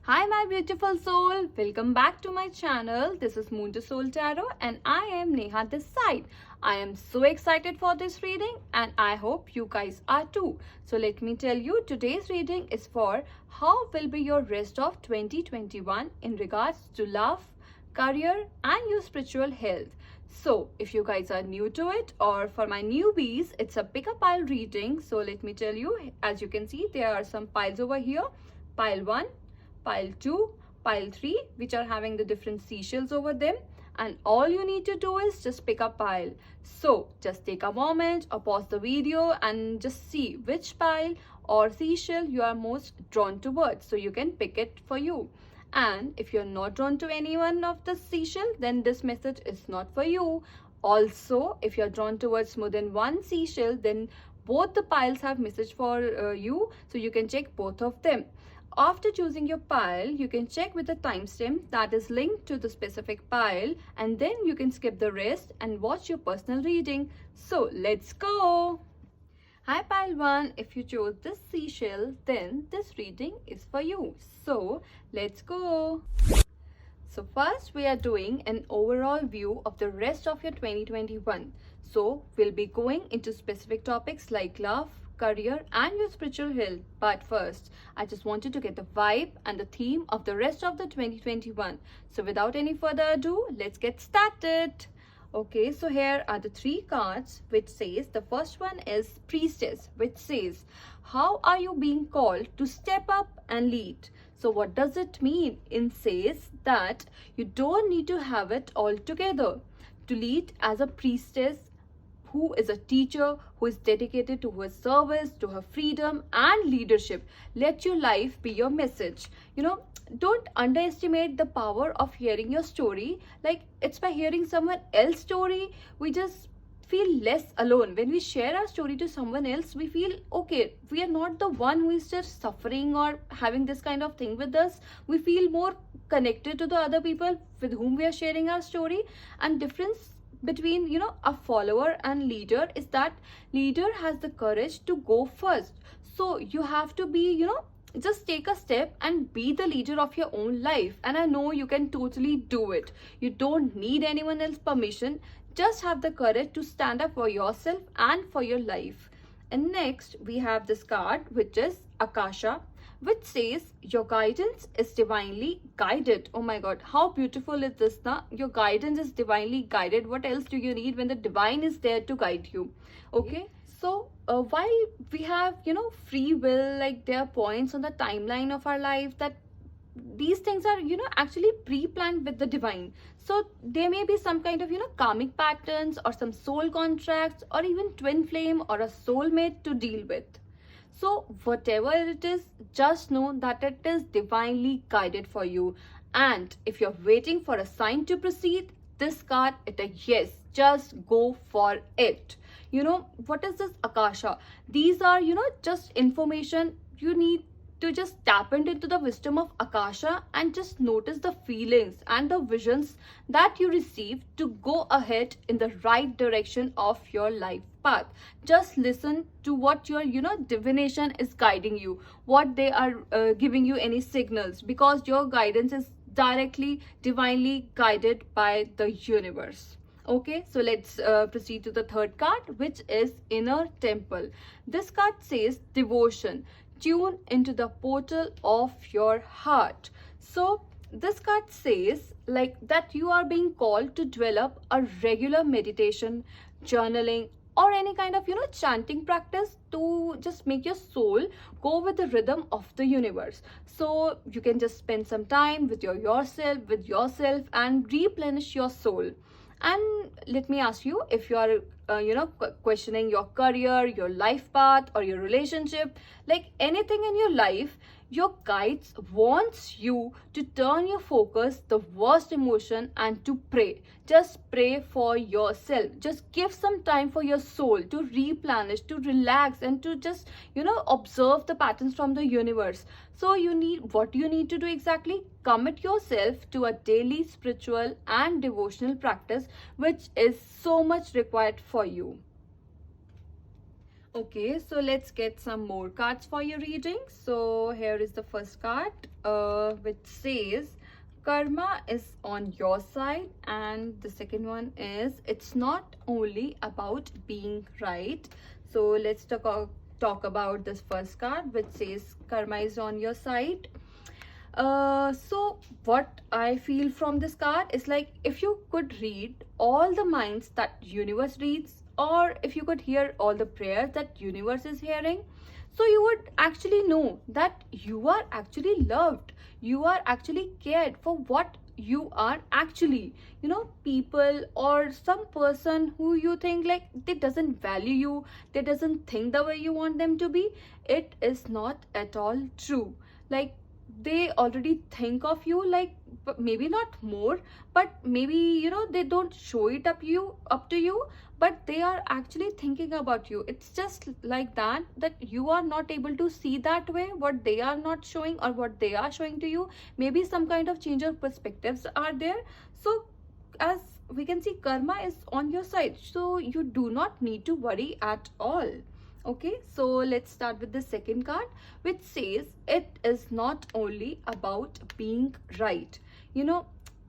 Hi my beautiful soul, welcome back to my channel. This is Moon to Soul Tarot and I am Neha this side. I am so excited for this reading and I hope you guys are too. So let me tell you, today's reading is for how will be your rest of 2021 in regards to love, career and your spiritual health. So if you guys are new to it, or for my newbies, it's a pick a pile reading. So let me tell you, as you can see, there are some piles over here. Pile 1, pile 2, pile 3, which are having the different seashells over them, and all you need to do is just pick a pile. So just take a moment or pause the video and just see which pile or seashell you are most drawn towards, so you can pick it for you. And if you're not drawn to any one of the seashell, then this message is not for you. Also, if you're drawn towards more than one seashell, then both the piles have message for you, so you can check both of them. After choosing your pile, you can check with the timestamp that is linked to the specific pile, and then you can skip the rest and watch your personal reading. So let's go! Hi pile 1, if you chose this seashell, then this reading is for you. So let's go! So first we are doing an overall view of the rest of your 2021. So we'll be going into specific topics like love, career and your spiritual health. But first, I just wanted to get the vibe and the theme of the rest of the 2021. So without any further ado, let's get started. Okay, so here are the 3 cards which says, the first one is Priestess, which says, how are you being called to step up and lead? So what does it mean? It says that you don't need to have it all together to lead as a priestess who is a teacher, who is dedicated to her service, to her freedom and leadership. Let your life be your message. Don't underestimate the power of hearing your story. Like, it's by hearing someone else's story, we just feel less alone. When we share our story to someone else, we feel, okay, we are not the one who is just suffering or having this kind of thing with us. We feel more connected to the other people with whom we are sharing our story. And difference between a follower and leader is that leader has the courage to go first. So you have to be just take a step and be the leader of your own life. And I know you can totally do it. You don't need anyone else's permission. Just have the courage to stand up for yourself and for your life. And next we have this card which is Akasha, which says your guidance is divinely guided. Oh my god, how beautiful is this now? Your guidance is divinely guided. What else do you need when the divine is there to guide you? Okay, so while we have free will, like there are points on the timeline of our life that these things are actually pre-planned with the divine. So there may be some kind of karmic patterns or some soul contracts or even twin flame or a soulmate to deal with. So whatever it is, just know that it is divinely guided for you. And if you're waiting for a sign to proceed, this card is a yes. Just go for it. What is this Akasha? These are just information. You need to just tap into the wisdom of Akasha and just notice the feelings and the visions that you receive to go ahead in the right direction of your life path. Just listen to what your divination is guiding you, what they are giving you any signals, because your guidance is directly divinely guided by the universe. Okay, so let's proceed to the third card, which is Inner Temple. This card says devotion. Tune into the portal of your heart. So this card says like that you are being called to develop a regular meditation, journaling or any kind of chanting practice to just make your soul go with the rhythm of the universe. So you can just spend some time with yourself and replenish your soul. And let me ask you, if you are questioning your career, your life path or your relationship, like anything in your life, your guides wants you to turn your focus the worst emotion and to pray. Just pray for yourself. Just give some time for your soul to replenish, to relax and to just observe the patterns from the universe. So what you need to do exactly? Commit yourself to a daily spiritual and devotional practice which is so much required for you. Okay, so let's get some more cards for your reading. So here is the first card, which says karma is on your side, and the second one is it's not only about being right. So let's talk about this first card, which says karma is on your side. So what I feel from this card is like, if you could read all the minds that universe reads, or if you could hear all the prayers that universe is hearing, so you would actually know that you are actually loved, you are actually cared for what you are actually. People or some person who you think like they doesn't value you, they doesn't think the way you want them to be, it is not at all true. Like, they already think of you, like, maybe not more, but maybe they don't show it up to you, but they are actually thinking about you. It's just like that you are not able to see that way what they are not showing or what they are showing to you. Maybe some kind of change of perspectives are there. So as we can see, karma is on your side, so you do not need to worry at all. Okay, so let's start with the second card, which says it is not only about being right.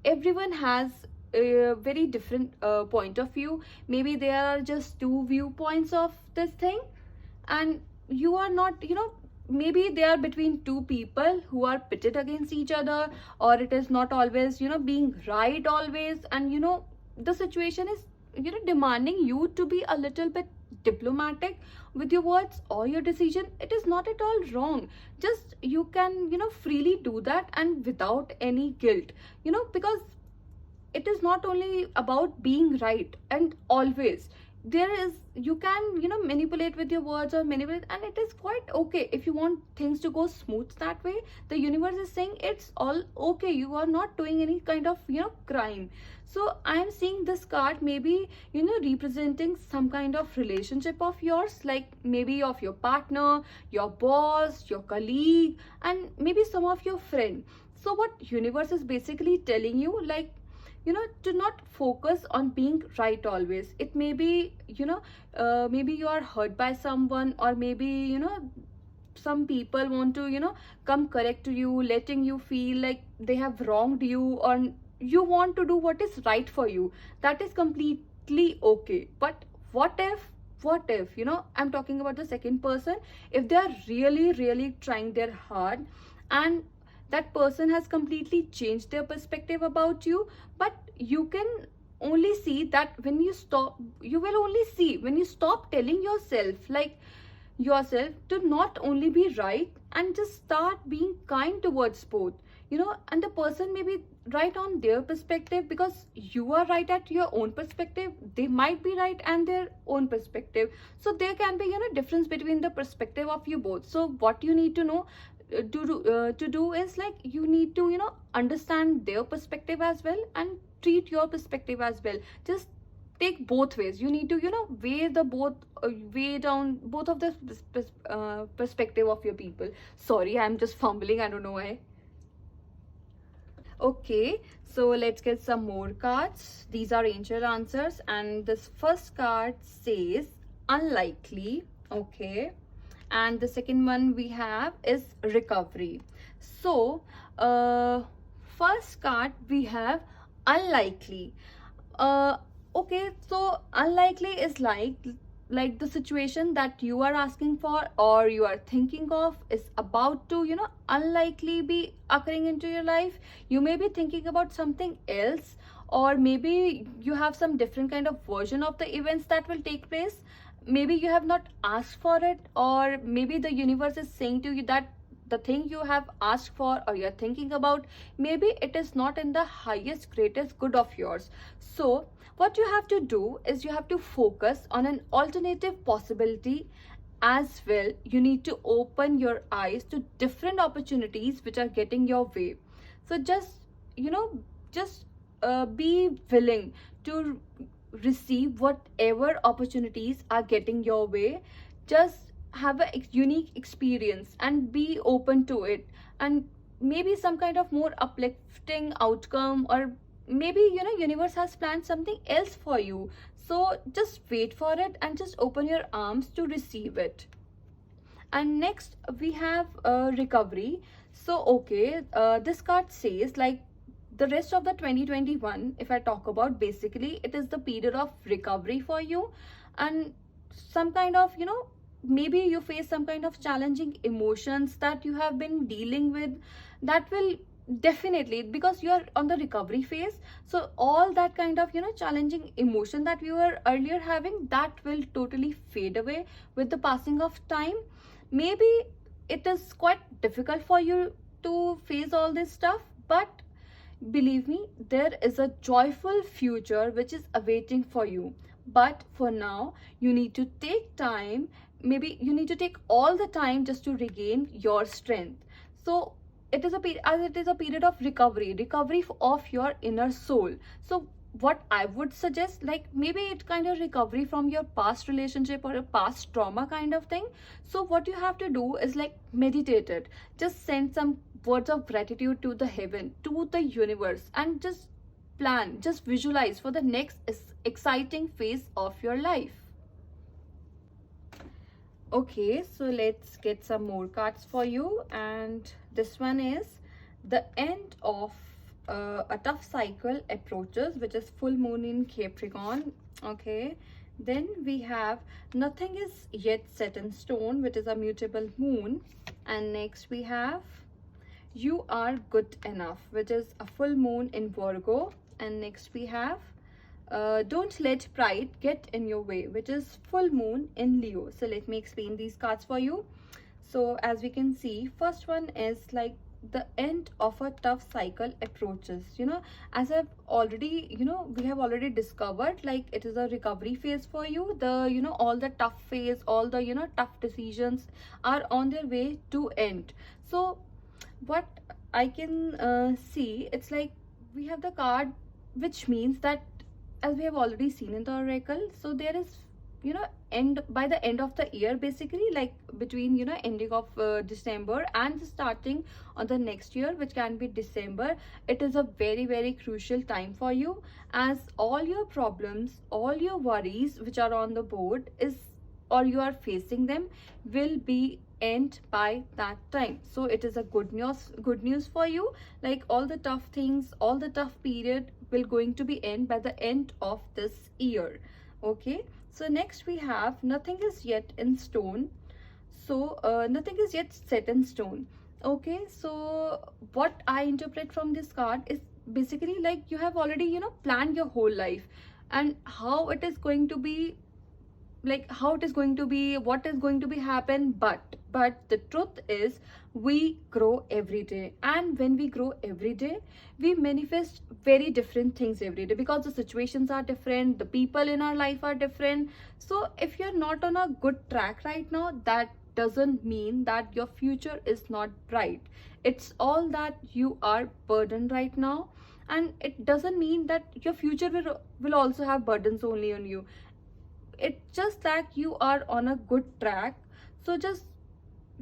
Everyone has a very different point of view. Maybe there are just two viewpoints of this thing, and you are not, maybe they are between two people who are pitted against each other, or it is not always being right always, and the situation is demanding you to be a little bit diplomatic with your words or your decision. It is not at all wrong. Just you can freely do that and without any guilt, because it is not only about being right, and always there is, you can manipulate with your words or manipulate, and it is quite okay if you want things to go smooth that way. The universe is saying it's all okay, you are not doing any kind of crime. So I am seeing this card maybe representing some kind of relationship of yours, like maybe of your partner, your boss, your colleague, and maybe some of your friend. So what universe is basically telling you, like, to not focus on being right always. It may be maybe you are hurt by someone, or maybe some people want to come correct to you, letting you feel like they have wronged you, or you want to do what is right for you. That is completely okay. But what if I'm talking about the second person, if they are really really trying their hard, and that person has completely changed their perspective about you, but you can only see that when you stop, you will only see when you stop telling yourself to not only be right, and just start being kind towards both. And the person may be right on their perspective, because you are right at your own perspective, they might be right and their own perspective. So there can be difference between the perspective of you both. So what you need to know to do is, like, you need to understand their perspective as well, and treat your perspective as well. Just take both ways. You need to weigh the both weigh down both of the perspective of your people. Sorry, I'm just fumbling, I don't know why. Okay, so let's get some more cards. These are angel answers, and this first card says unlikely. Okay, and the second one we have is recovery. So first card we have unlikely. Okay, so unlikely is like the situation that you are asking for or you are thinking of is about to unlikely be occurring into your life. You may be thinking about something else, or maybe you have some different kind of version of the events that will take place. Maybe you have not asked for it, or maybe the universe is saying to you that the thing you have asked for or you're thinking about, maybe it is not in the highest greatest good of yours. So what you have to do is you have to focus on an alternative possibility as well. You need to open your eyes to different opportunities which are getting your way. So just be willing to receive whatever opportunities are getting your way. Just have a unique experience and be open to it, and maybe some kind of more uplifting outcome, or maybe universe has planned something else for you. So just wait for it and just open your arms to receive it. And next we have recovery. So okay, this card says like the rest of the 2021, if I talk about, basically it is the period of recovery for you. And some kind of, maybe you face some kind of challenging emotions that you have been dealing with, that will definitely, because you are on the recovery phase, so all that kind of, challenging emotion that you were earlier having, that will totally fade away with the passing of time. Maybe it is quite difficult for you to face all this stuff, but believe me, there is a joyful future which is awaiting for you. But for now, you need to take time. Maybe you need to take all the time just to regain your strength. So it is a period, as it is a period of recovery of your inner soul. So what I would suggest, like maybe it kind of recovery from your past relationship or a past trauma kind of thing. So what you have to do is like meditate it. Just send some words of gratitude to the heaven, to the universe, and just plan, just visualize for the next exciting phase of your life. Okay, so let's get some more cards for you. And this one is the end of a tough cycle approaches, which is full moon in Capricorn. Okay, then we have nothing is yet set in stone, which is a mutable moon. And next we have you are good enough, which is a full moon in Virgo. And next we have don't let pride get in your way, which is full moon in Leo. So let me explain these cards for you. So as we can see, first one is like the end of a tough cycle approaches. As I've already, we have already discovered, like it is a recovery phase for you. The all the tough phase, all the tough decisions are on their way to end. So what I can see, it's like we have the card, which means that, as we have already seen in the oracle, so there is end by the end of the year, basically like between ending of December and starting on the next year, which can be December. It is a very, very crucial time for you, as all your problems, all your worries which are on the board is, or you are facing them, will be end by that time. So it is a good news for you, like all the tough things, all the tough period will going to be end by the end of this year. Okay, so next we have nothing is yet in stone. So nothing is yet set in stone. Okay, so what I interpret from this card is basically like you have already planned your whole life, and how it is going to be, like how it is going to be, what is going to be happen. But the truth is, we grow every day, and when we grow every day, we manifest very different things every day, because the situations are different, the people in our life are different. So if you're not on a good track right now, that doesn't mean that your future is not bright. It's all that you are burdened right now, and it doesn't mean that your future will also have burdens only on you. It's just that you are on a good track. So just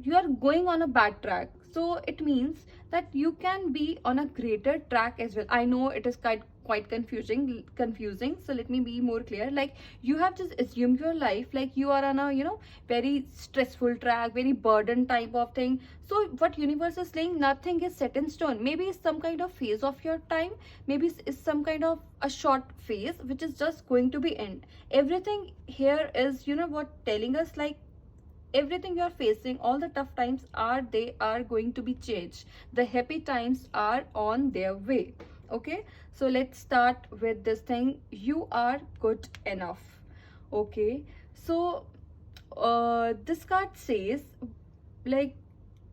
you are going on a bad track, so it means that you can be on a greater track as well. I know it is quite confusing, so let me be more clear. Like you have just assumed your life like you are on a very stressful track, very burden type of thing. So what universe is saying, nothing is set in stone. Maybe it's some kind of phase of your time, maybe it's some kind of a short phase which is just going to be end. Everything here is what telling us, like everything you are facing, all the tough times they are going to be changed. The happy times are on their way. Okay, so let's start with this thing, you are good enough. Okay, so this card says like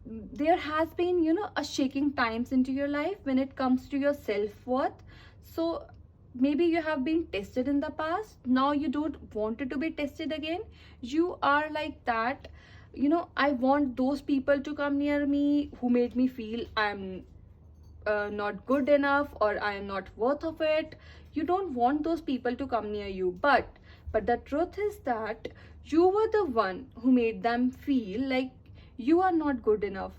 there has been a shaking times into your life when it comes to your self-worth. So maybe you have been tested in the past, now you don't want it to be tested again. You are like that, I want those people to come near me who made me feel I'm not good enough, or I am not worth of it. You don't want those people to come near you, but the truth is that you were the one who made them feel like you are not good enough.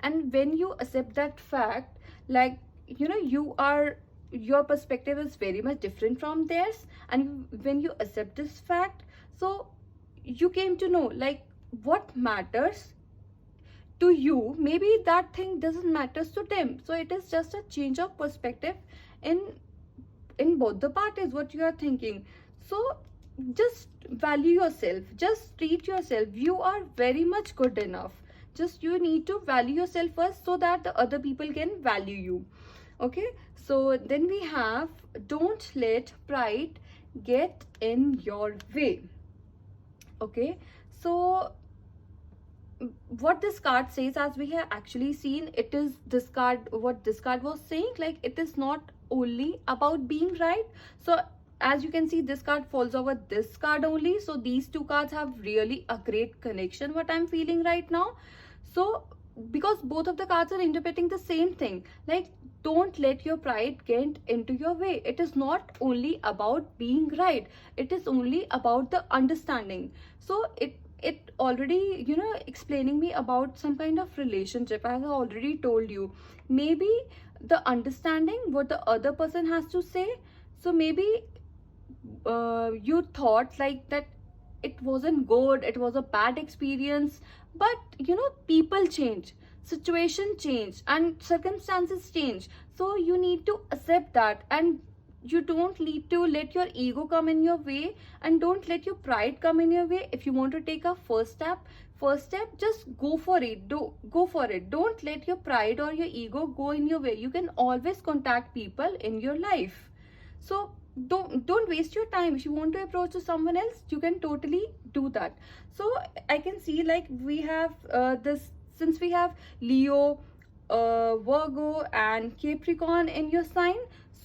And when you accept that fact, like you are your perspective is very much different from theirs, and when you accept this fact, so you came to know like what matters to you, maybe that thing doesn't matters to them. So it is just a change of perspective in both the parties, what you are thinking. So just value yourself, just treat yourself, you are very much good enough. Just you need to value yourself first so that the other people can value you. Okay, so then we have, don't let pride get in your way. Okay, so what this card says, as we have actually seen, it is this card, what this card was saying, like it is not only about being right. So as you can see, this card falls over this card only. So these two cards have really a great connection, what I'm feeling right now. So because both of the cards are interpreting the same thing, like don't let your pride get into your way. It is not only about being right, it is only about the understanding. So it already, you know, explaining me about some kind of relationship, as I already told you. Maybe the understanding what the other person has to say. So maybe you thought like that it wasn't good, it was a bad experience, but you know, people change, situation change, and circumstances change. So you need to accept that, and you don't need to let your ego come in your way, and don't let your pride come in your way. If you want to take a first step, just go for it. Go for it. Don't let your pride or your ego go in your way. You can always contact people in your life. So don't waste your time. If you want to approach to someone else, you can totally do that. So I can see like we have this, since we have Leo, Virgo and Capricorn in your sign,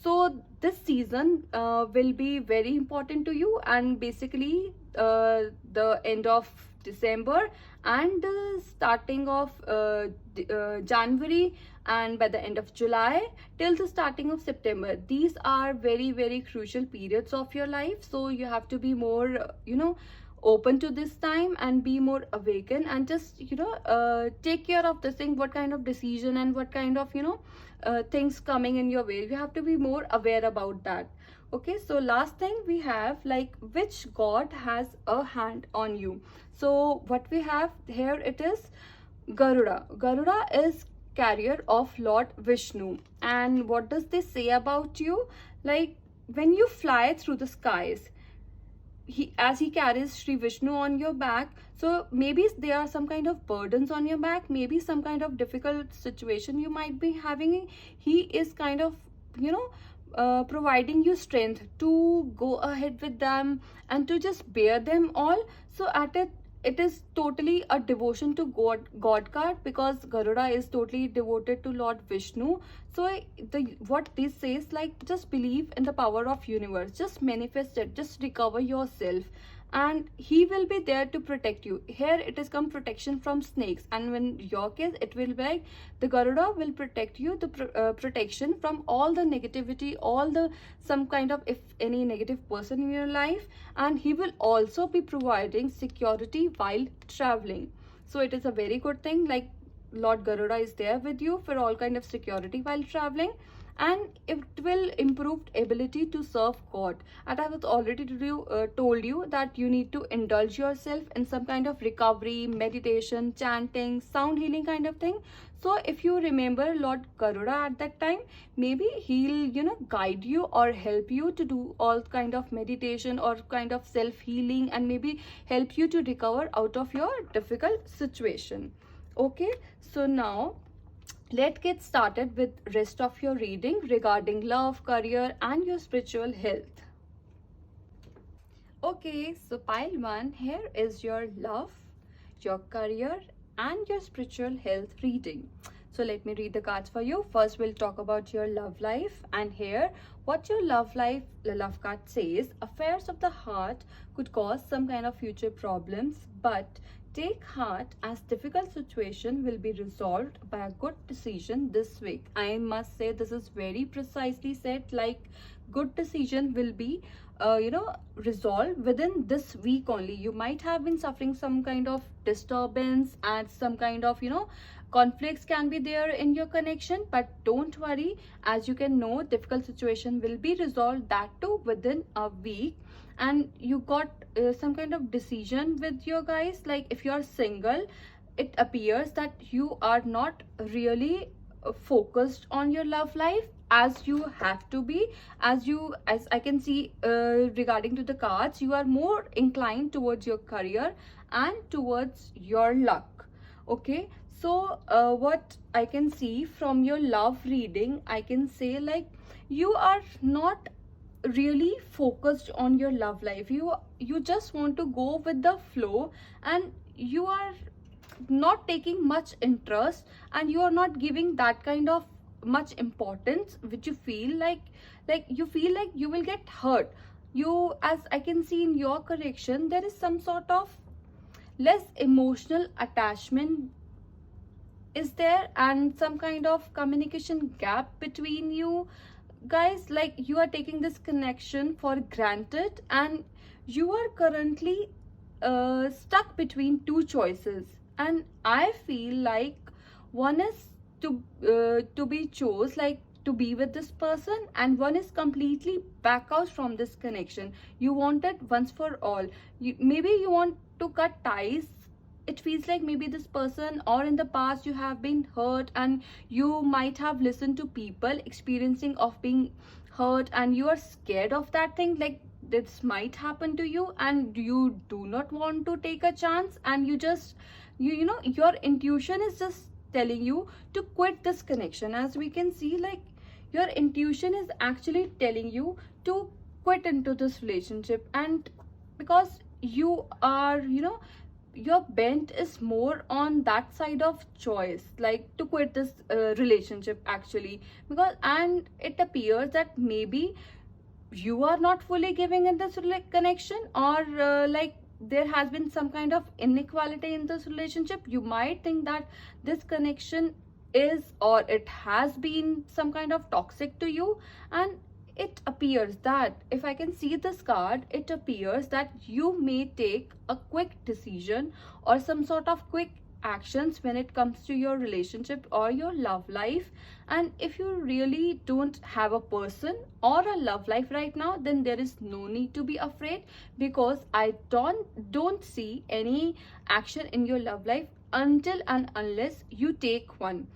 so this season will be very important to you. And basically the end of December and the starting of January, and by the end of July till the starting of September, these are very, very crucial periods of your life. So you have to be more, you know, open to this time and be more awakened, and just, you know, take care of this thing, what kind of decision and what kind of, you know, things coming in your way. You have to be more aware about that. Okay, so last thing we have, like which god has a hand on you. So what we have here, it is Garuda. Garuda is carrier of Lord Vishnu. And what does this say about you? Like when you fly through the skies, as he carries Sri Vishnu on your back, so maybe there are some kind of burdens on your back, maybe some kind of difficult situation you might be having. He is kind of, you know, providing you strength to go ahead with them and to just bear them all. So at it is totally a devotion to god card, because Garuda is totally devoted to Lord Vishnu. So what this says, like just believe in the power of universe, just manifest it, just recover yourself, and he will be there to protect you. Here it is come protection from snakes, and when your case, it will be like the Garuda will protect you, the protection from all the negativity, all the some kind of, if any negative person in your life. And he will also be providing security while traveling. So it is a very good thing, like Lord Garuda is there with you for all kind of security while traveling. And it will improve ability to serve God. And I was already told you that you need to indulge yourself in some kind of recovery, meditation, chanting, sound healing kind of thing. So if you remember Lord Garuda at that time, maybe he'll, you know, guide you or help you to do all kind of meditation or kind of self-healing, and maybe help you to recover out of your difficult situation. Okay, so now let's get started with rest of your reading regarding love, career and your spiritual health. Okay, so pile 1, here is your love, your career and your spiritual health reading. So let me read the cards for you. First we'll talk about your love life, and here what your love life, the love card says, affairs of the heart could cause some kind of future problems, but take heart, as difficult situation will be resolved by a good decision this week. I must say this is very precisely said, like good decision will be you know, resolved within this week only. You might have been suffering some kind of disturbance and some kind of, you know, conflicts can be there in your connection, but don't worry. As you can know, difficult situation will be resolved, that too within a week. And you got some kind of decision with your guys. Like if you are single, it appears that you are not really focused on your love life as you have to be. As I can see, regarding to the cards, you are more inclined towards your career and towards your luck. Okay, so what I can see from your love reading, I can say like you are not really focused on your love life. You just want to go with the flow, and you are not taking much interest, and you are not giving that kind of much importance which you feel like you feel like you will get hurt. You, as I can see in your correction, there is some sort of less emotional attachment is there, and some kind of communication gap between you guys. Like you are taking this connection for granted, and you are currently stuck between two choices. And I feel like one is to be chose, like to be with this person, and one is completely back out from this connection. You want it once for all. Maybe you want to cut ties. It feels like maybe this person, or in the past you have been hurt, and you might have listened to people experiencing of being hurt, and you are scared of that thing, like this might happen to you, and you do not want to take a chance, and you just you know your intuition is just telling you to quit this connection. As we can see, like your intuition is actually telling you to quit into this relationship, and because you are, your bent is more on that side of choice, like to quit this relationship actually. Because, and it appears that maybe you are not fully giving in this connection, or like there has been some kind of inequality in this relationship. You might think that this connection is, or it has been some kind of toxic to you. And it appears that, if I can see this card, it appears that you may take a quick decision or some sort of quick actions when it comes to your relationship or your love life. And if you really don't have a person or a love life right now, then there is no need to be afraid, because I don't see any action in your love life until and unless you take one.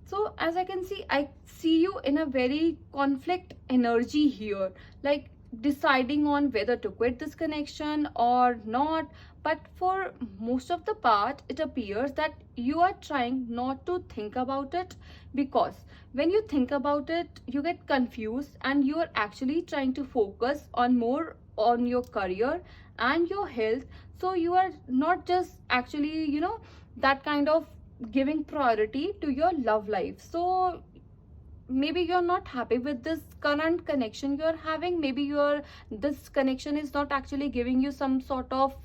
So as I can see, I see you in a very conflict energy here, like deciding on whether to quit this connection or not. But for most of the part, it appears that you are trying not to think about it, because when you think about it, you get confused, and you are actually trying to focus on more on your career and your health. So you are not just actually, that kind of giving priority to your love life. So maybe you're not happy with this current connection you're having. Maybe this connection is not actually giving you some sort of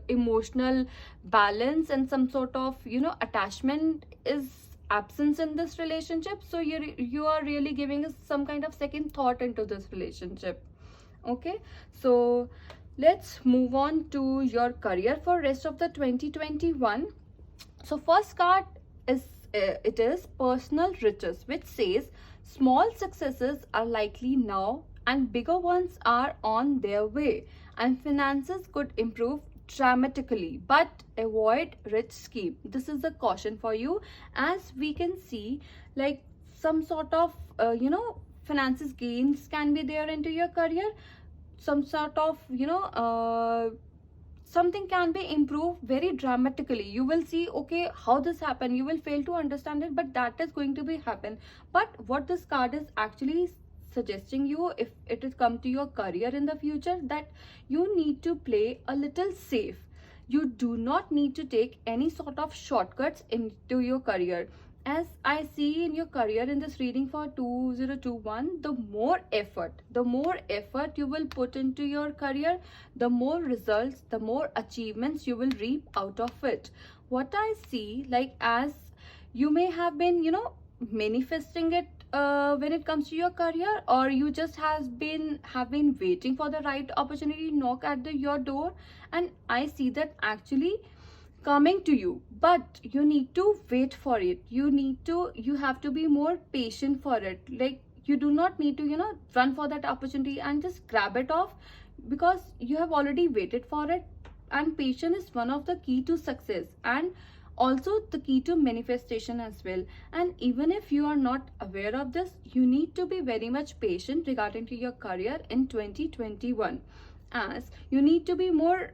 emotional balance, and some sort of attachment is absence in this relationship. So you are really giving us some kind of second thought into this relationship. Okay, so let's move on to your career for rest of the 2021. So first card is it is personal riches, which says small successes are likely now and bigger ones are on their way, and finances could improve dramatically, but avoid rich scheme. This is a caution for you. As we can see, like some sort of finances gains can be there into your career. Some sort of something can be improved very dramatically. You will see, okay, how this happened, you will fail to understand it, but that is going to be happen. But what this card is actually suggesting you, if it is come to your career in the future, that you need to play a little safe. You do not need to take any sort of shortcuts into your career. As I see in your career in this reading for 2021, the more effort you will put into your career, the more results, the more achievements you will reap out of it. What I see, like as you may have been, manifesting it when it comes to your career, or you just have been waiting for the right opportunity to knock at your door. And I see that actually coming to you, but you need to wait for it. You have to be more patient for it. Like, you do not need to, run for that opportunity and just grab it off, because you have already waited for it. And patience is one of the key to success, and also the key to manifestation as well. And even if you are not aware of this, you need to be very much patient regarding to your career in 2021, as you need to be more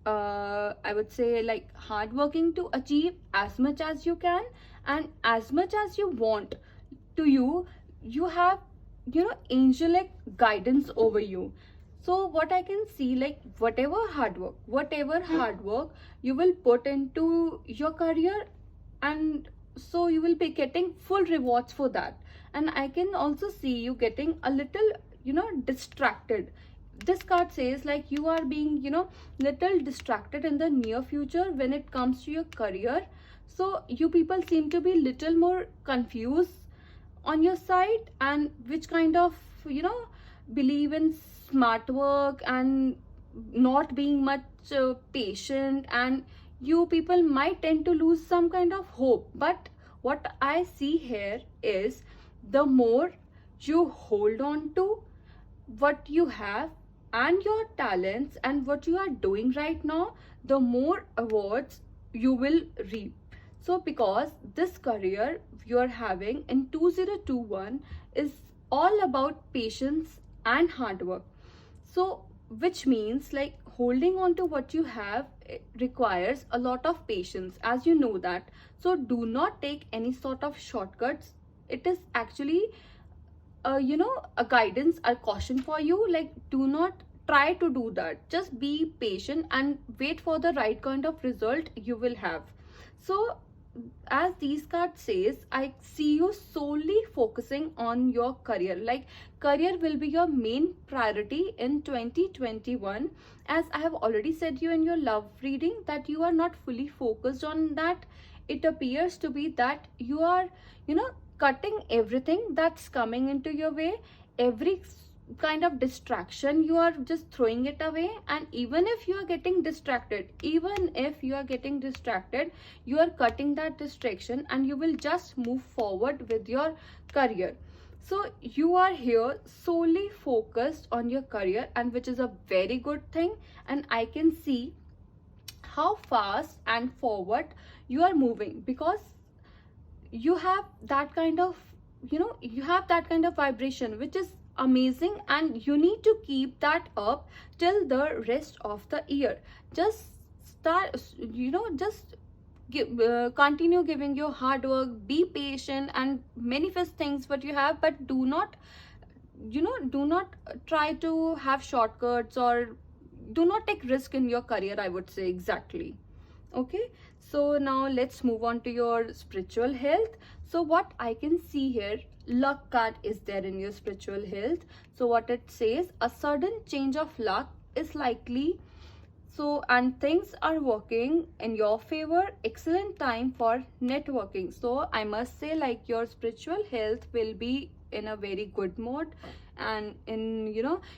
I would say, like, hardworking to achieve as much as you can and as much as you want. To you have, angelic guidance over you. So what I can see, like, whatever hard work you will put into your career, and so you will be getting full rewards for that. And I can also see you getting a little, distracted. This card says, like, you are being, little distracted in the near future when it comes to your career. So you people seem to be little more confused on your side, and which kind of, believe in smart work and not being much patient, and you people might tend to lose some kind of hope. But what I see here is, the more you hold on to what you have and your talents and what you are doing right now, the more awards you will reap. So because this career you are having in 2021 is all about patience and hard work. So which means, like, holding on to what you have requires a lot of patience, as you know that. So do not take any sort of shortcuts. It is actually a guidance, a caution for you. Like, do not try to do that. Just be patient and wait for the right kind of result you will have. So as these cards says, I see you solely focusing on your career. Like, career will be your main priority in 2021. As I have already said you in your love reading that you are not fully focused on that. It appears to be that you are, cutting everything that's coming into your way. Every kind of distraction, you are just throwing it away. And even if you are getting distracted, you are cutting that distraction, and you will just move forward with your career. So you are here solely focused on your career, and which is a very good thing. And I can see how fast and forward you are moving, because you have that kind of, vibration, which is amazing. And you need to keep that up till the rest of the year. Just start, continue giving your hard work, be patient, and manifest things what you have. But do not, try to have shortcuts, or do not take risk in your career, I would say. Exactly. Okay, so now let's move on to your spiritual health. So what I can see here, luck card is there in your spiritual health. So what it says, a sudden change of luck is likely. So, and things are working in your favor. Excellent time for networking. So I must say, like, your spiritual health will be in a very good mode, and in,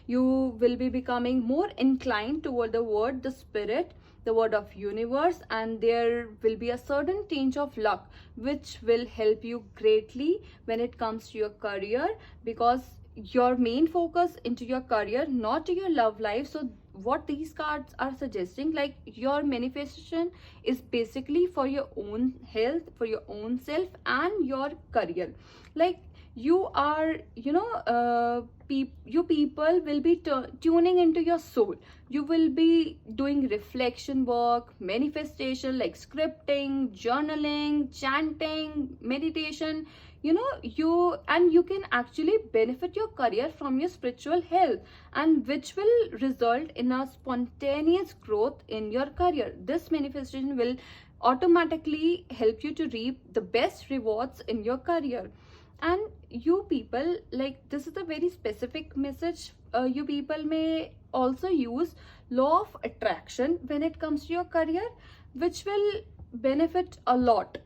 you will be becoming more inclined toward the word, the spirit, the word of universe. And there will be a certain change of luck which will help you greatly when it comes to your career, because your main focus into your career, not to your love life. So what these cards are suggesting, like, your manifestation is basically for your own health, for your own self and your career. Like, you are, you people will be tuning into your soul. You will be doing reflection work, manifestation, like scripting, journaling, chanting, meditation. You can actually benefit your career from your spiritual health, and which will result in a spontaneous growth in your career. This manifestation will automatically help you to reap the best rewards in your career. And you people, like, this is a very specific message. You people may also use law of attraction when it comes to your career, which will benefit a lot.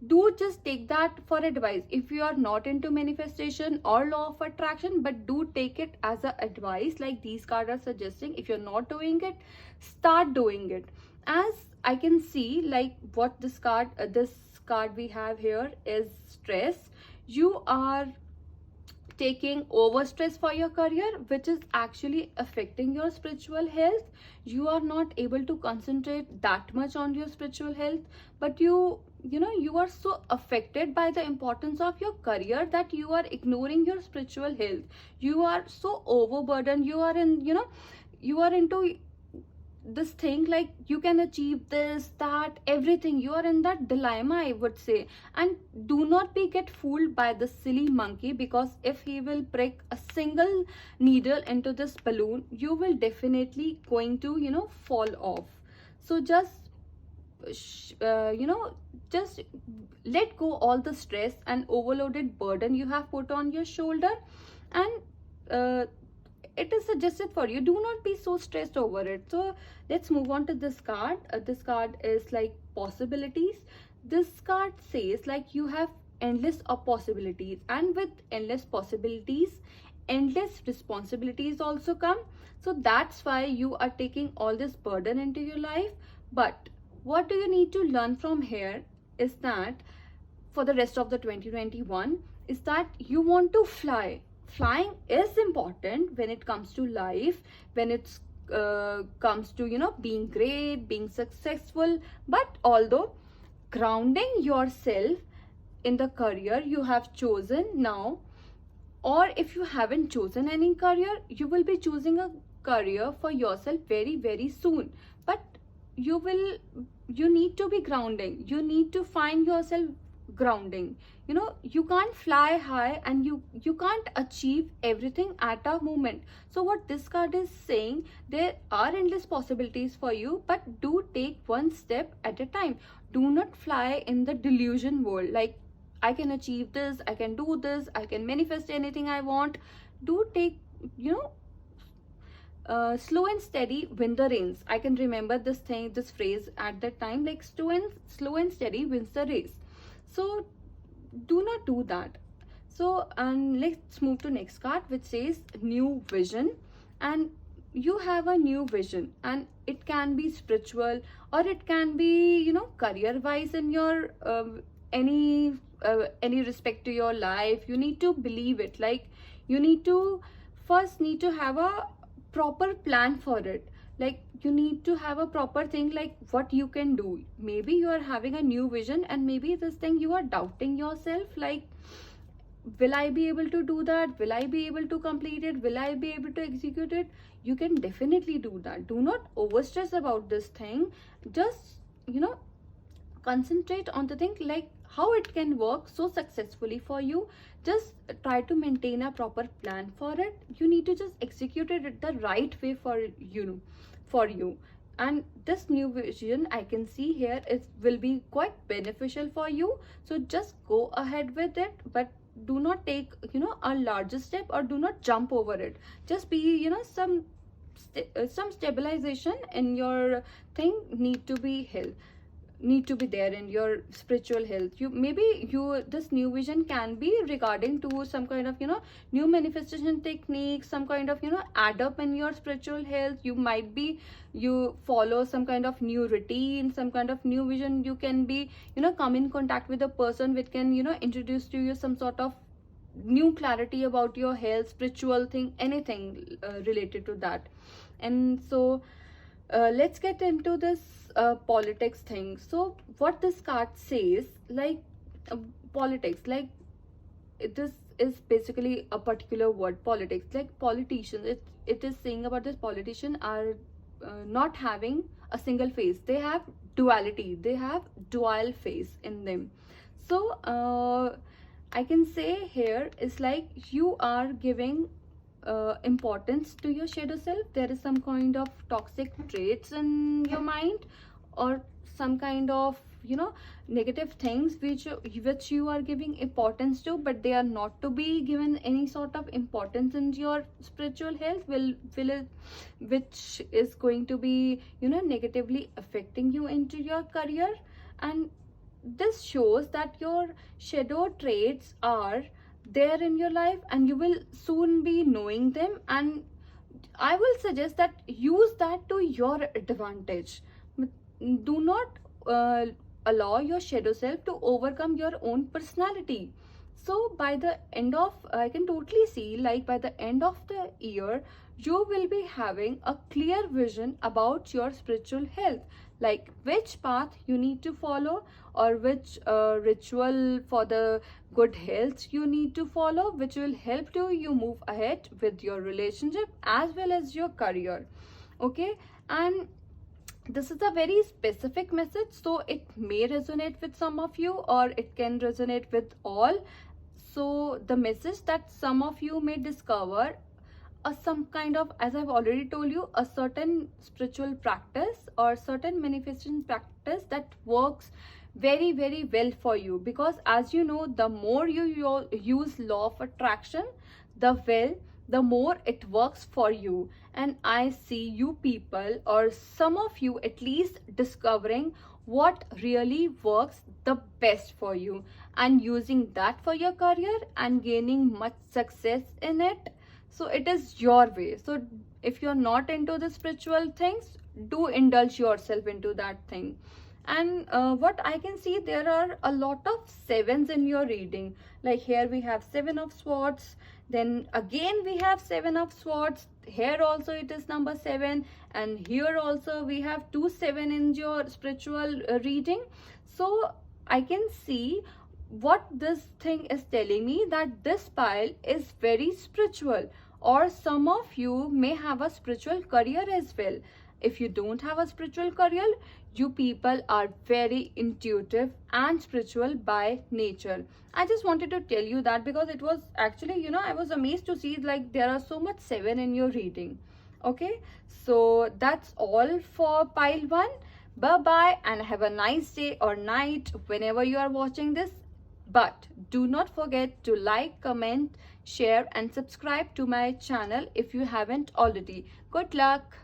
Do just take that for advice. If you are not into manifestation or law of attraction, but do take it as a advice, like these cards are suggesting. If you're not doing it, start doing it. As I can see like what this card we have here is stress. You are taking over stress for your career, which is actually affecting your spiritual health. You are not able to concentrate that much on your spiritual health, but you are so affected by the importance of your career that you are ignoring your spiritual health. You are so overburdened. You are in you know you are into this thing like you can achieve this, that, everything. You are in that dilemma, I would say. And do not be get fooled by the silly monkey, because if he will prick a single needle into this balloon, you will definitely going to fall off. So just let go all the stress and overloaded burden you have put on your shoulder. And it is suggested for you, do not be so stressed over it. So let's move on to this card. This card is like possibilities. This card says like you have endless of possibilities, and with endless possibilities, endless responsibilities also come. So that's why you are taking all this burden into your life. But what do you need to learn from here is that for the rest of the 2021 is that you want to fly. Flying is important when it comes to life, when it's comes to being great, being successful. But although grounding yourself in the career you have chosen now, or if you haven't chosen any career, you will be choosing a career for yourself very very soon. But you need to be grounding. You need to find yourself grounding. You can't fly high, and you can't achieve everything at a moment. So what this card is saying, there are endless possibilities for you, but do take one step at a time. Do not fly in the delusion world like I can achieve this, I can do this, I can manifest anything I want. Do take slow and steady win the race. I can remember this phrase at that time, like slow and steady wins the race. So do not do that. So, and let's move to next card, which says new vision. And you have a new vision, and it can be spiritual, or it can be career wise in your any respect to your life. You need to believe it. Like you need to first have a proper plan for it. Like you need to have a proper thing, like what you can do. Maybe you are having a new vision, and maybe this thing you are doubting yourself, like will I be able to do that, will I be able to complete it, will I be able to execute it? You can definitely do that. Do not overstress about this thing. Just concentrate on the thing, like how it can work so successfully for you. Just try to maintain a proper plan for it. You need to just execute it the right way for you. And this new vision, I can see here, it will be quite beneficial for you. So just go ahead with it, but do not take a larger step, or do not jump over it. Just be some stabilization in your thing need to be there in your spiritual health. This new vision can be regarding to some kind of new manifestation techniques, some kind of add up in your spiritual health. You follow some kind of new routine, some kind of new vision. You can be come in contact with a person which can introduce to you some sort of new clarity about your health, spiritual thing, anything related to that. And so let's get into this politics thing. So what this card says, like politics, like this is basically a particular word, politics. Like politicians, it is saying about this politician are not having a single face. They have duality, they have dual face in them. So I can say here is like you are giving importance to your shadow self. There is some kind of toxic traits in your mind, or some kind of negative things which you are giving importance to, but they are not to be given any sort of importance in your spiritual health, which is going to be negatively affecting you into your career. And this shows that your shadow traits are there in your life, and you will soon be knowing them. And I will suggest that use that to your advantage. do not uh, allow your shadow self to overcome your own personality. So by the end of, I can totally see, like by the end of the year, you will be having a clear vision about your spiritual health, like which path you need to follow, or which ritual for the good health you need to follow, which will help to you move ahead with your relationship as well as your career. Okay, and this is a very specific message, so it may resonate with some of you or it can resonate with all. So the message that some of you may discover some kind of, as I've already told you, a certain spiritual practice or certain manifestation practice that works very very well for you, because as you know, the more you use law of attraction, the more it works for you. And I see you people, or some of you at least, discovering what really works the best for you and using that for your career and gaining much success in it. So it is your way. So if you're not into the spiritual things, do indulge yourself into that thing. And what I can see, there are a lot of sevens in your reading. Like here we have seven of swords, then again we have seven of swords, here also it is number seven, and here also we have 2 7 in your spiritual reading. So I can see what this thing is telling me, that this pile is very spiritual, or some of you may have a spiritual career as well. If you don't have a spiritual career, you people are very intuitive and spiritual by nature. I just wanted to tell you that, because it was actually, you know, I was amazed to see like there are so much seven in your reading. Okay, so that's all for pile 1. Bye bye, and have a nice day or night whenever you are watching this. But do not forget to like, comment, share and subscribe to my channel if you haven't already. Good luck.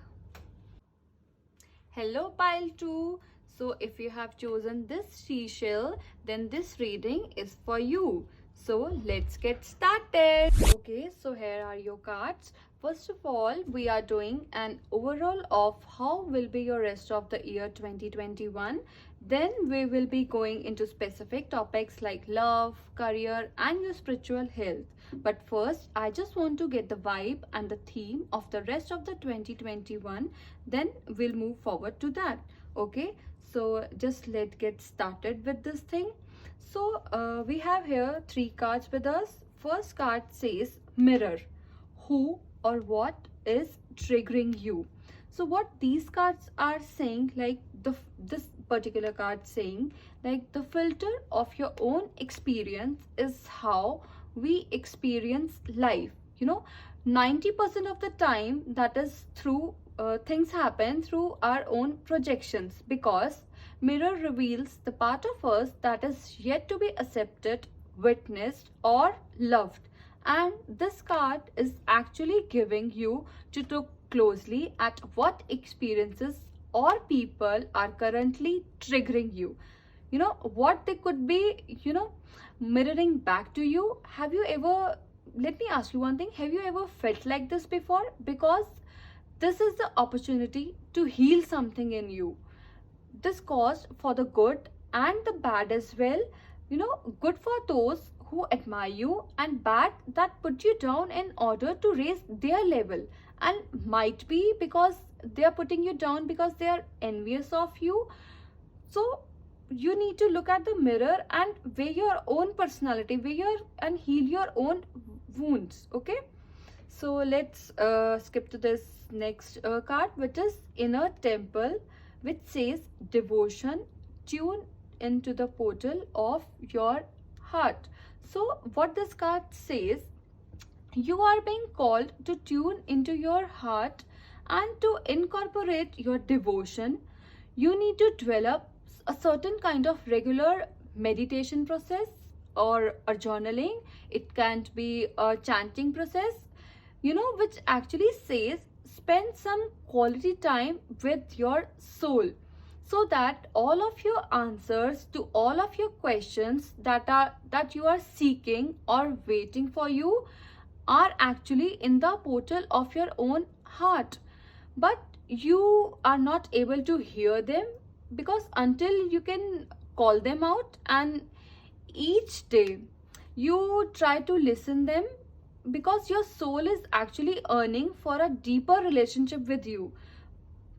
Hello pile 2. So if you have chosen this seashell, then this reading is for you. So let's get started. Okay, so here are your cards. First of all, we are doing an overall of how will be your rest of the year 2021. Then we will be going into specific topics like love, career and your spiritual health. But first, I just want to get the vibe and the theme of the rest of the 2021. Then we'll move forward to that. Okay, so just let's get started with this thing. So we have here 3 cards with us. First card says mirror. Who or what is triggering you? So what these cards are saying, like this particular card saying, like the filter of your own experience is how we experience life. You know, 90% of the time that is through things happen through our own projections, because mirror reveals the part of us that is yet to be accepted, witnessed or loved. And this card is actually giving you to look closely at what experiences or people are currently triggering you. You know what they could be, you know, mirroring back to you. Have you ever, let me ask you one thing, have you ever felt like this before? Because this is the opportunity to heal something in you. This caused for the good and the bad as well. You know, good for those who admire you, and bad that put you down in order to raise their level, and might be because they are putting you down because they are envious of you. So you need to look at the mirror and weigh your own personality, and heal your own wounds. Okay, so let's skip to this next card, which is inner temple, which says devotion. Tune into the portal of your heart. So what this card says, you are being called to tune into your heart and to incorporate your devotion. You need to develop a certain kind of regular meditation process, or a journaling. It can't be a chanting process, you know, which actually says spend some quality time with your soul, so that all of your answers to all of your questions that you are seeking or waiting for you are actually in the portal of your own heart, but you are not able to hear them because until you can call them out, and each day you try to listen them, because your soul is actually earning for a deeper relationship with you,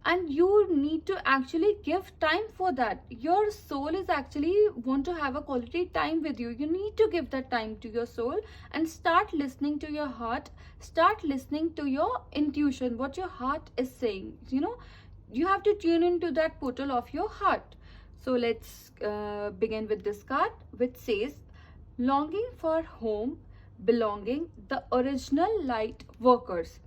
and you need to actually give time for that. Your soul is actually want to have a quality time with you. You need to give that time to your soul and start listening to your heart, start listening to your intuition, what your heart is saying. You have to tune into that portal of your heart. So let's begin with this card, which says longing for home, belonging, the original light workers.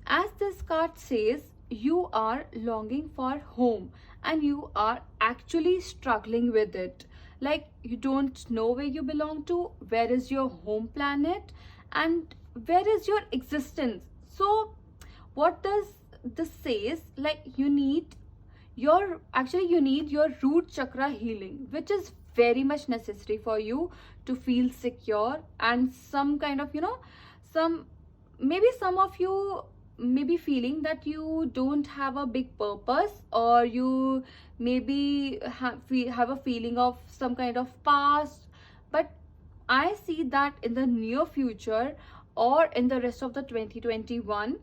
As this card says, you are longing for home and you are actually struggling with it. Like, you don't know where you belong to, where is your home planet, and where is your existence. So what does this says? Like, you need your root chakra healing, which is very much necessary for you to feel secure, and some kind of, some of you may be feeling that you don't have a big purpose, or you maybe have a feeling of some kind of past. But I see that in the near future, or in the rest of the 2021,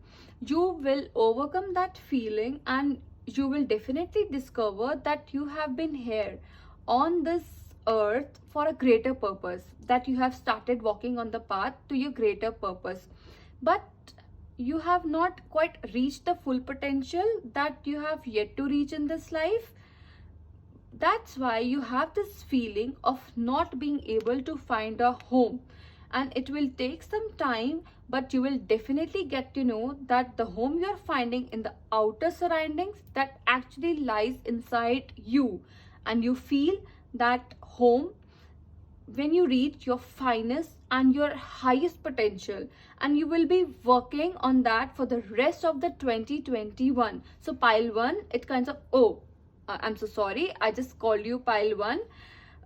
you will overcome that feeling, and you will definitely discover that you have been here on this earth for a greater purpose, that you have started walking on the path to your greater purpose. But you have not quite reached the full potential that you have yet to reach in this life. That's why you have this feeling of not being able to find a home, and it will take some time, but you will definitely get to know that the home you're finding in the outer surroundings, that actually lies inside you, and you feel that home when you reach your finest and your highest potential, and you will be working on that for the rest of the 2021. So pile 1, it kinds of, I'm so sorry, I just called you pile 1.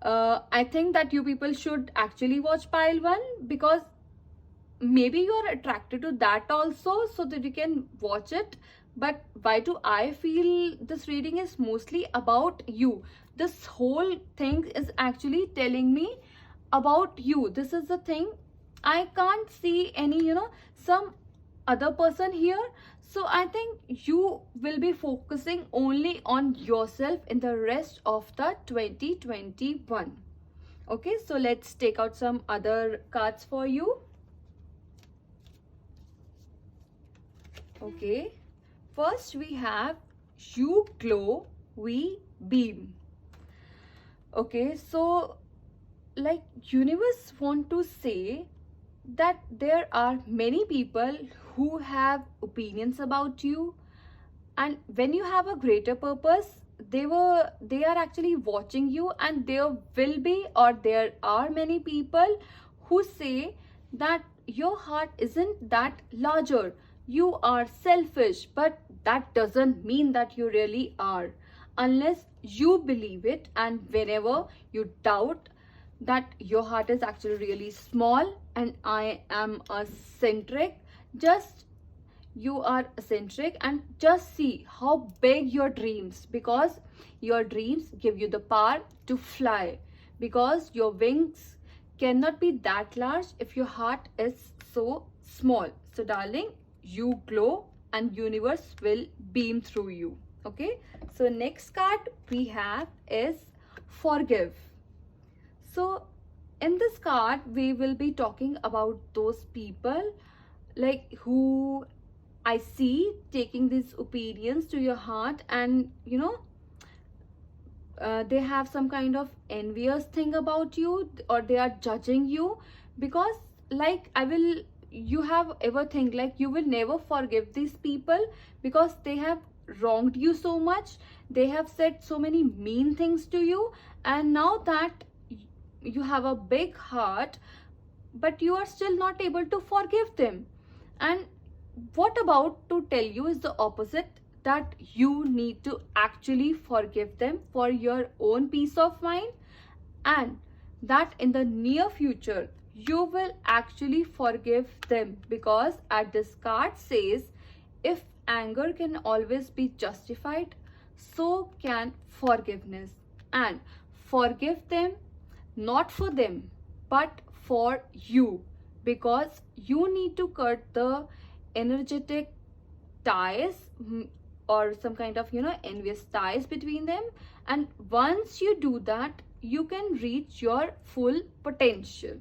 I think that you people should actually watch pile 1, because maybe you are attracted to that also, so that you can watch it. But why do I feel this reading is mostly about you? This whole thing is actually telling me about you. This is the thing. I can't see any, some other person here. So I think you will be focusing only on yourself in the rest of the 2021. Okay, so let's take out some other cards for you. Okay, first we have you glow, we beam. Okay, so like universe want to say that there are many people who have opinions about you, and when you have a greater purpose, they are actually watching you, and there will be, or there are many people who say that your heart isn't that larger, you are selfish. But that doesn't mean that you really are, unless you believe it. And whenever you doubt that your heart is actually really small and I am eccentric, just you are eccentric, and just see how big your dreams, because your dreams give you the power to fly, because your wings cannot be that large if your heart is so small. So darling, you glow and universe will beam through you. Okay, so next card we have is forgive. So in this card we will be talking about those people like who I see taking these opinions to your heart, and they have some kind of envious thing about you, or they are judging you, because like you have ever think like you will never forgive these people, because they have wronged you so much, they have said so many mean things to you, and now that you have a big heart, but you are still not able to forgive them. And what about to tell you is the opposite, that you need to actually forgive them for your own peace of mind, and that in the near future you will actually forgive them, because at this card says if anger can always be justified, so can forgiveness. And forgive them, not for them, but for you, because you need to cut the energetic ties, or some kind of envious ties between them. And once you do that, you can reach your full potential.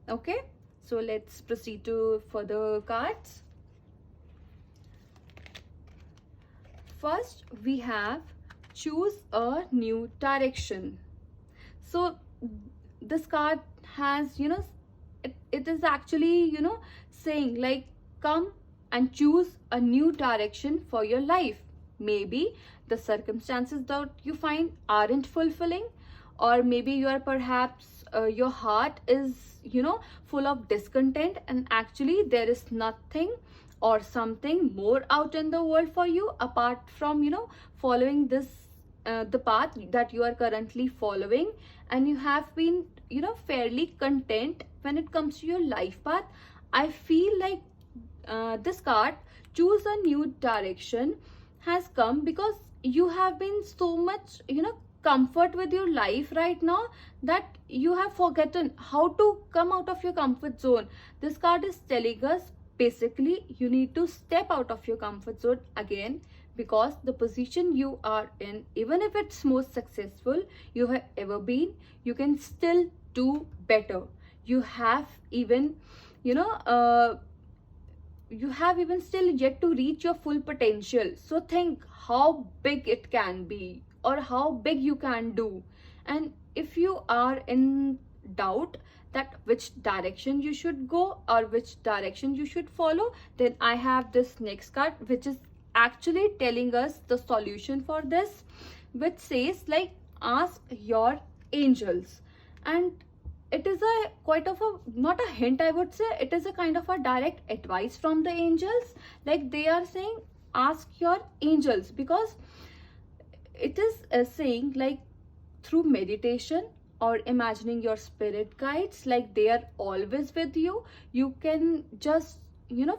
Okay, so let's proceed to further cards. First we have choose a new direction. So this card has it is actually saying like, come and choose a new direction for your life. Maybe the circumstances that you find aren't fulfilling, or maybe you are perhaps your heart is full of discontent, and actually there is nothing or something more out in the world for you apart from following this the path that you are currently following. And you have been fairly content when it comes to your life path. I feel like this card, choose a new direction, has come because you have been so much comfort with your life right now that you have forgotten how to come out of your comfort zone. This card is telling us basically you need to step out of your comfort zone again, because the position you are in, even if it's most successful you have ever been, you can still do better. You have even you have even still yet to reach your full potential. So think how big it can be, or how big you can do. And if you are in doubt that which direction you should go or which direction you should follow, then I have this next card which is actually telling us the solution for this, which says like, ask your angels. And it is a quite of a, not a hint, I would say, it is a kind of a direct advice from the angels. Like they are saying ask your angels, because it is saying like, through meditation or imagining your spirit guides, like they are always with you. You can just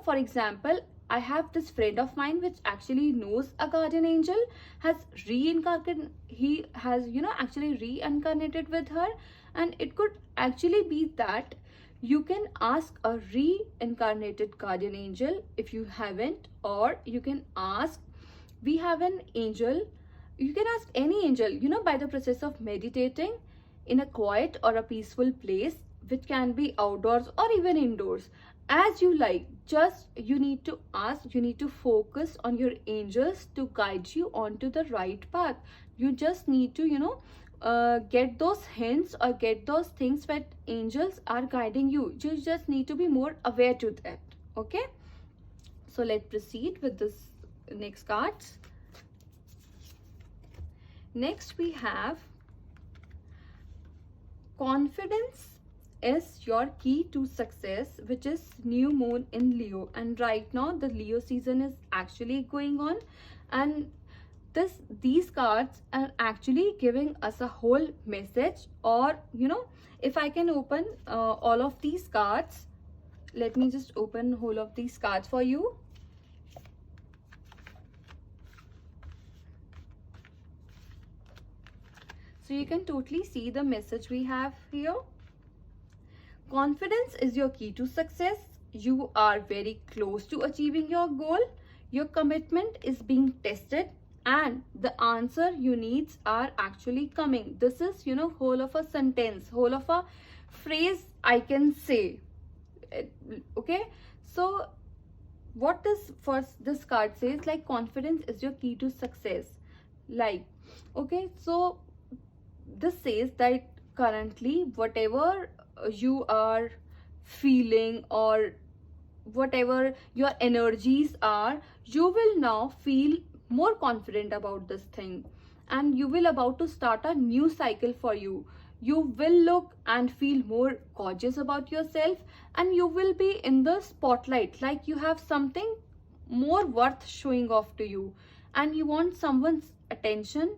for example, I have this friend of mine which actually knows a guardian angel, has reincarnated, he has actually reincarnated with her. And it could actually be that you can ask a reincarnated guardian angel if you haven't, or you can ask, we have an angel, you can ask any angel by the process of meditating in a quiet or a peaceful place, which can be outdoors or even indoors, as you like. Just you need to ask, you need to focus on your angels to guide you onto the right path. You just need to get those hints or get those things that angels are guiding you. You just need to be more aware to that. Okay, so let's proceed with this next cards. Next we have, confidence is your key to success, which is new moon in Leo. And right now the Leo season is actually going on, and these cards are actually giving us a whole message. Or if I can open all of these cards, let me just open whole of these cards for you. So you can totally see the message we have here. Confidence is your key to success. You are very close to achieving your goal. Your commitment is being tested, and the answer you needs are actually coming. This is whole of a sentence, whole of a phrase I can say. Okay, so what this first this card says, like, confidence is your key to success. Like, okay, so this says that currently whatever you are feeling, or whatever your energies are, you will now feel more confident about this thing, and you will about to start a new cycle for you. You will look and feel more gorgeous about yourself, and you will be in the spotlight, like you have something more worth showing off to you, and you want someone's attention.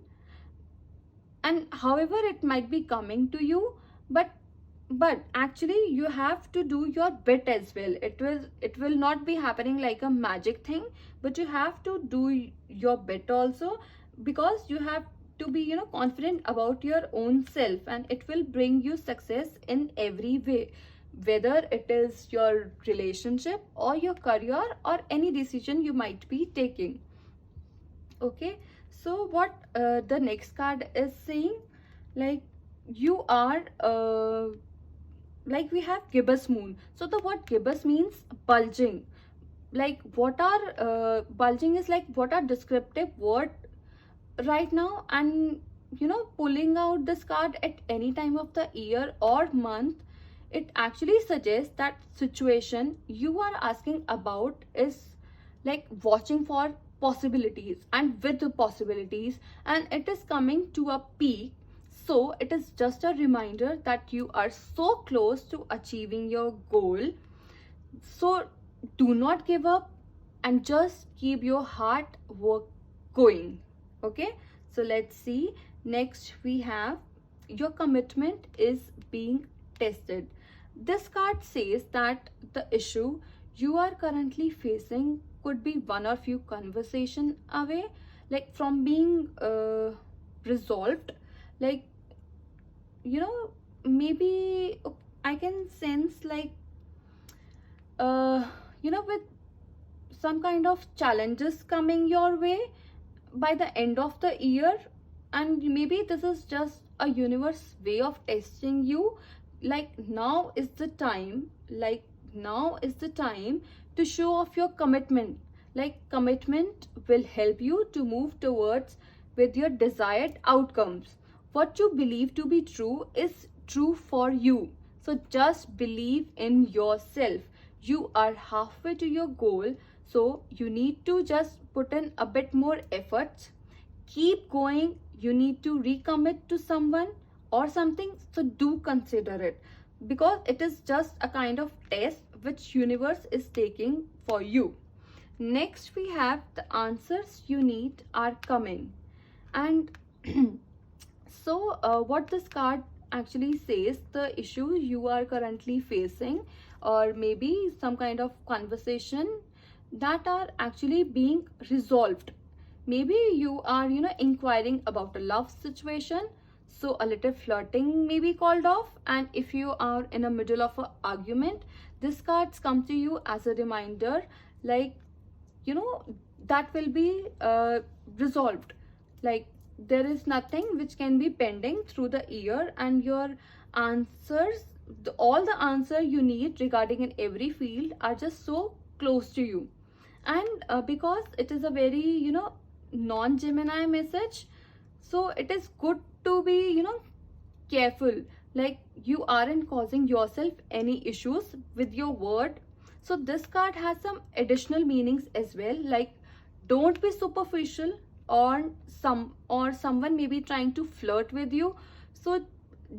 And however it might be coming to you, but actually you have to do your bit as well. It will not be happening like a magic thing, but you have to do your bit also. because you have to be, confident about your own self, and it will bring you success in every way, whether it is your relationship or your career or any decision you might be taking. Okay, so what the next card is saying, like, you are like we have gibbous moon. So the word gibbous means bulging. Like, what are bulging is like what are descriptive word right now. And pulling out this card at any time of the year or month, it actually suggests that situation you are asking about is like watching for possibilities and with the possibilities, and it is coming to a peak. So it is just a reminder that you are so close to achieving your goal. So do not give up and just keep your heart work going. Okay, so let's see. Next we have your commitment is being tested. This card says that the issue you are currently facing could be one or few conversation away, like from being resolved. Like, maybe I can sense like with some kind of challenges coming your way by the end of the year. And maybe this is just a universe way of testing you. Like, now is the time, to show off your commitment. Like, commitment will help you to move towards with your desired outcomes. What you believe to be true is true for you. So just believe in yourself. You are halfway to your goal, so you need to just put in a bit more efforts. Keep going. You need to recommit to someone or something, so do consider it, because it is just a kind of test which universe is taking for you. Next we have the answers you need are coming. And so what this card actually says, the issue you are currently facing, or maybe some kind of conversation that are actually being resolved. Maybe you are inquiring about a love situation, so a little flirting may be called off. And if you are in the middle of an argument, this cards come to you as a reminder, like, that will be resolved. Like, there is nothing which can be pending through the year, and your answers, all the answer you need regarding in every field are just so close to you. And because it is a very non-Gemini message, so it is good to be careful. Like, you aren't causing yourself any issues with your word. So this card has some additional meanings as well, like, don't be superficial, or someone may be trying to flirt with you, so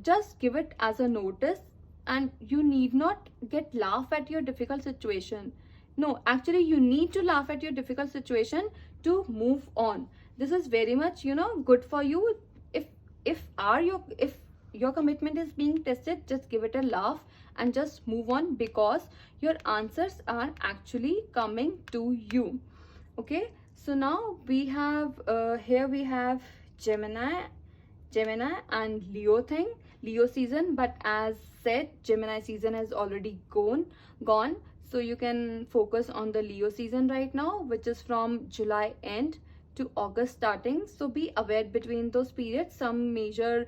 just give it as a notice. And you need not get laugh at your difficult situation. No, actually you need to laugh at your difficult situation to move on. This is very much good for you. If your commitment is being tested, just give it a laugh and just move on, because your answers are actually coming to you. Okay, so now we have here we have Gemini and Leo Leo season. But as said, Gemini season has already gone, so you can focus on the Leo season right now, which is from July end to August starting. So be aware between those periods. Some major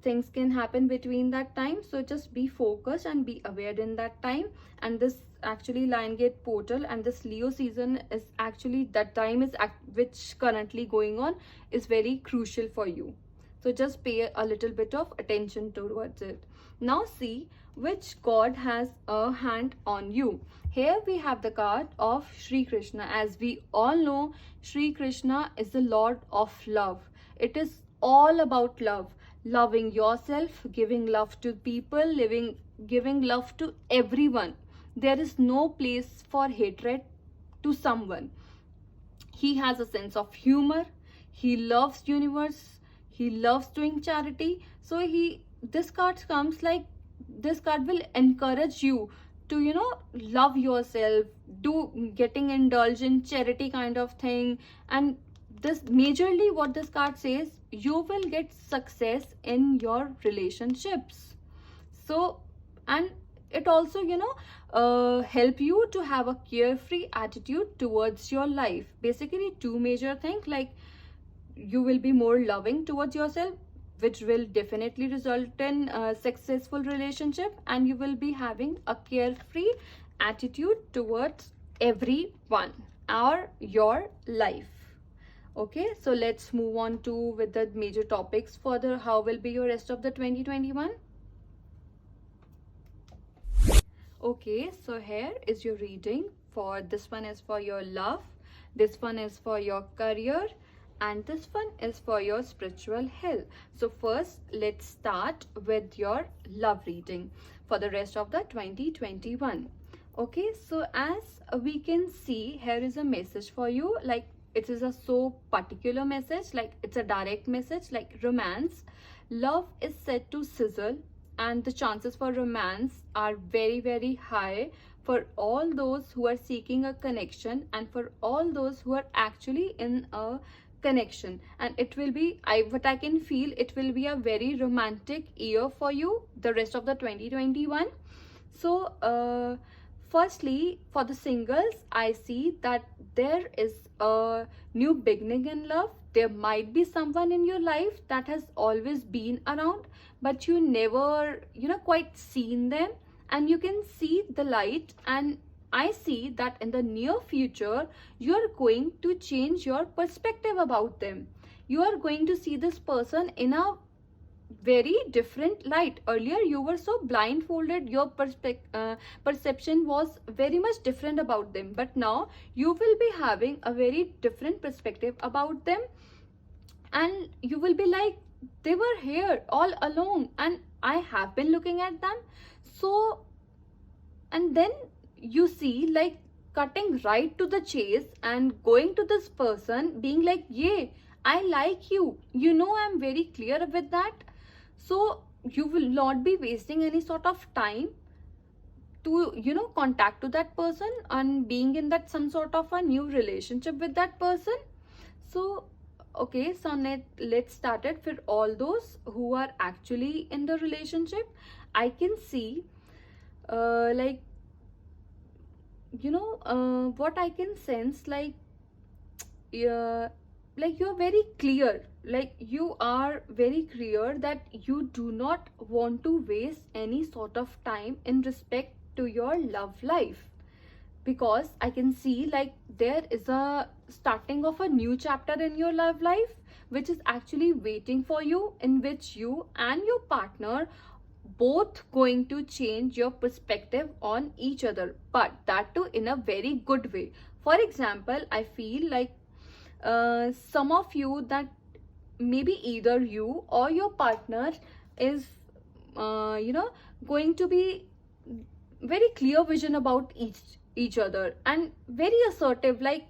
things can happen between that time, so just be focused and be aware in that time. And this actually Lion Gate portal and this Leo season is actually that time is which currently going on is very crucial for you. So just pay a little bit of attention towards it. Now see which god has a hand on you. Here we have the card of Shri Krishna. As we all know, Shri Krishna is the Lord of love. It is all about love. Loving yourself, giving love to people, giving love to everyone. There is no place for hatred to someone. He has a sense of humor. He loves universe. He loves doing charity. So this card comes like, this card will encourage you to love yourself, do getting indulged in charity kind of thing. And this majorly what this card says, you will get success in your relationships. So, and it also, help you to have a carefree attitude towards your life. Basically, two major things, like you will be more loving towards yourself, which will definitely result in a successful relationship, and you will be having a carefree attitude towards everyone or your life. Okay, so let's move on to with the major topics for the how will be your rest of the 2021. Okay, so here is your reading. For this one is for your love, this one is for your career, and this one is for your spiritual health. So first, let's start with your love reading for the rest of the 2021. Okay, so as we can see, here is a message for you. Like, it is a so particular message, like it's a direct message, like romance. Love is said to sizzle, and the chances for romance are very, very high for all those who are seeking a connection, and for all those who are actually in a connection. And it will be, what I can feel, it will be a very romantic year for you the rest of the 2021. So firstly, for the singles, I see that there is a new beginning in love. There might be someone in your life that has always been around, but you never, quite seen them, and you can see the light. And I see that in the near future, you're going to change your perspective about them. You are going to see this person in a very different light. Earlier, you were so blindfolded, your perception was very much different about them. But now, you will be having a very different perspective about them. And you will be like, they were here all along, and I have been looking at them. So, and then you see, like, cutting right to the chase and going to this person being like, yeah, I like you, I'm very clear with that. So you will not be wasting any sort of time to contact to that person and being in that some sort of a new relationship with that person. So okay, so let's start it. For all those who are actually in the relationship, I can see like, what I can sense, like, like you're very clear, like you are very clear that you do not want to waste any sort of time in respect to your love life, because I can see like there is a starting of a new chapter in your love life which is actually waiting for you, in which you and your partner both going to change your perspective on each other, but that too in a very good way. For example, I feel like some of you, that maybe either you or your partner is going to be very clear vision about each other and very assertive. Like,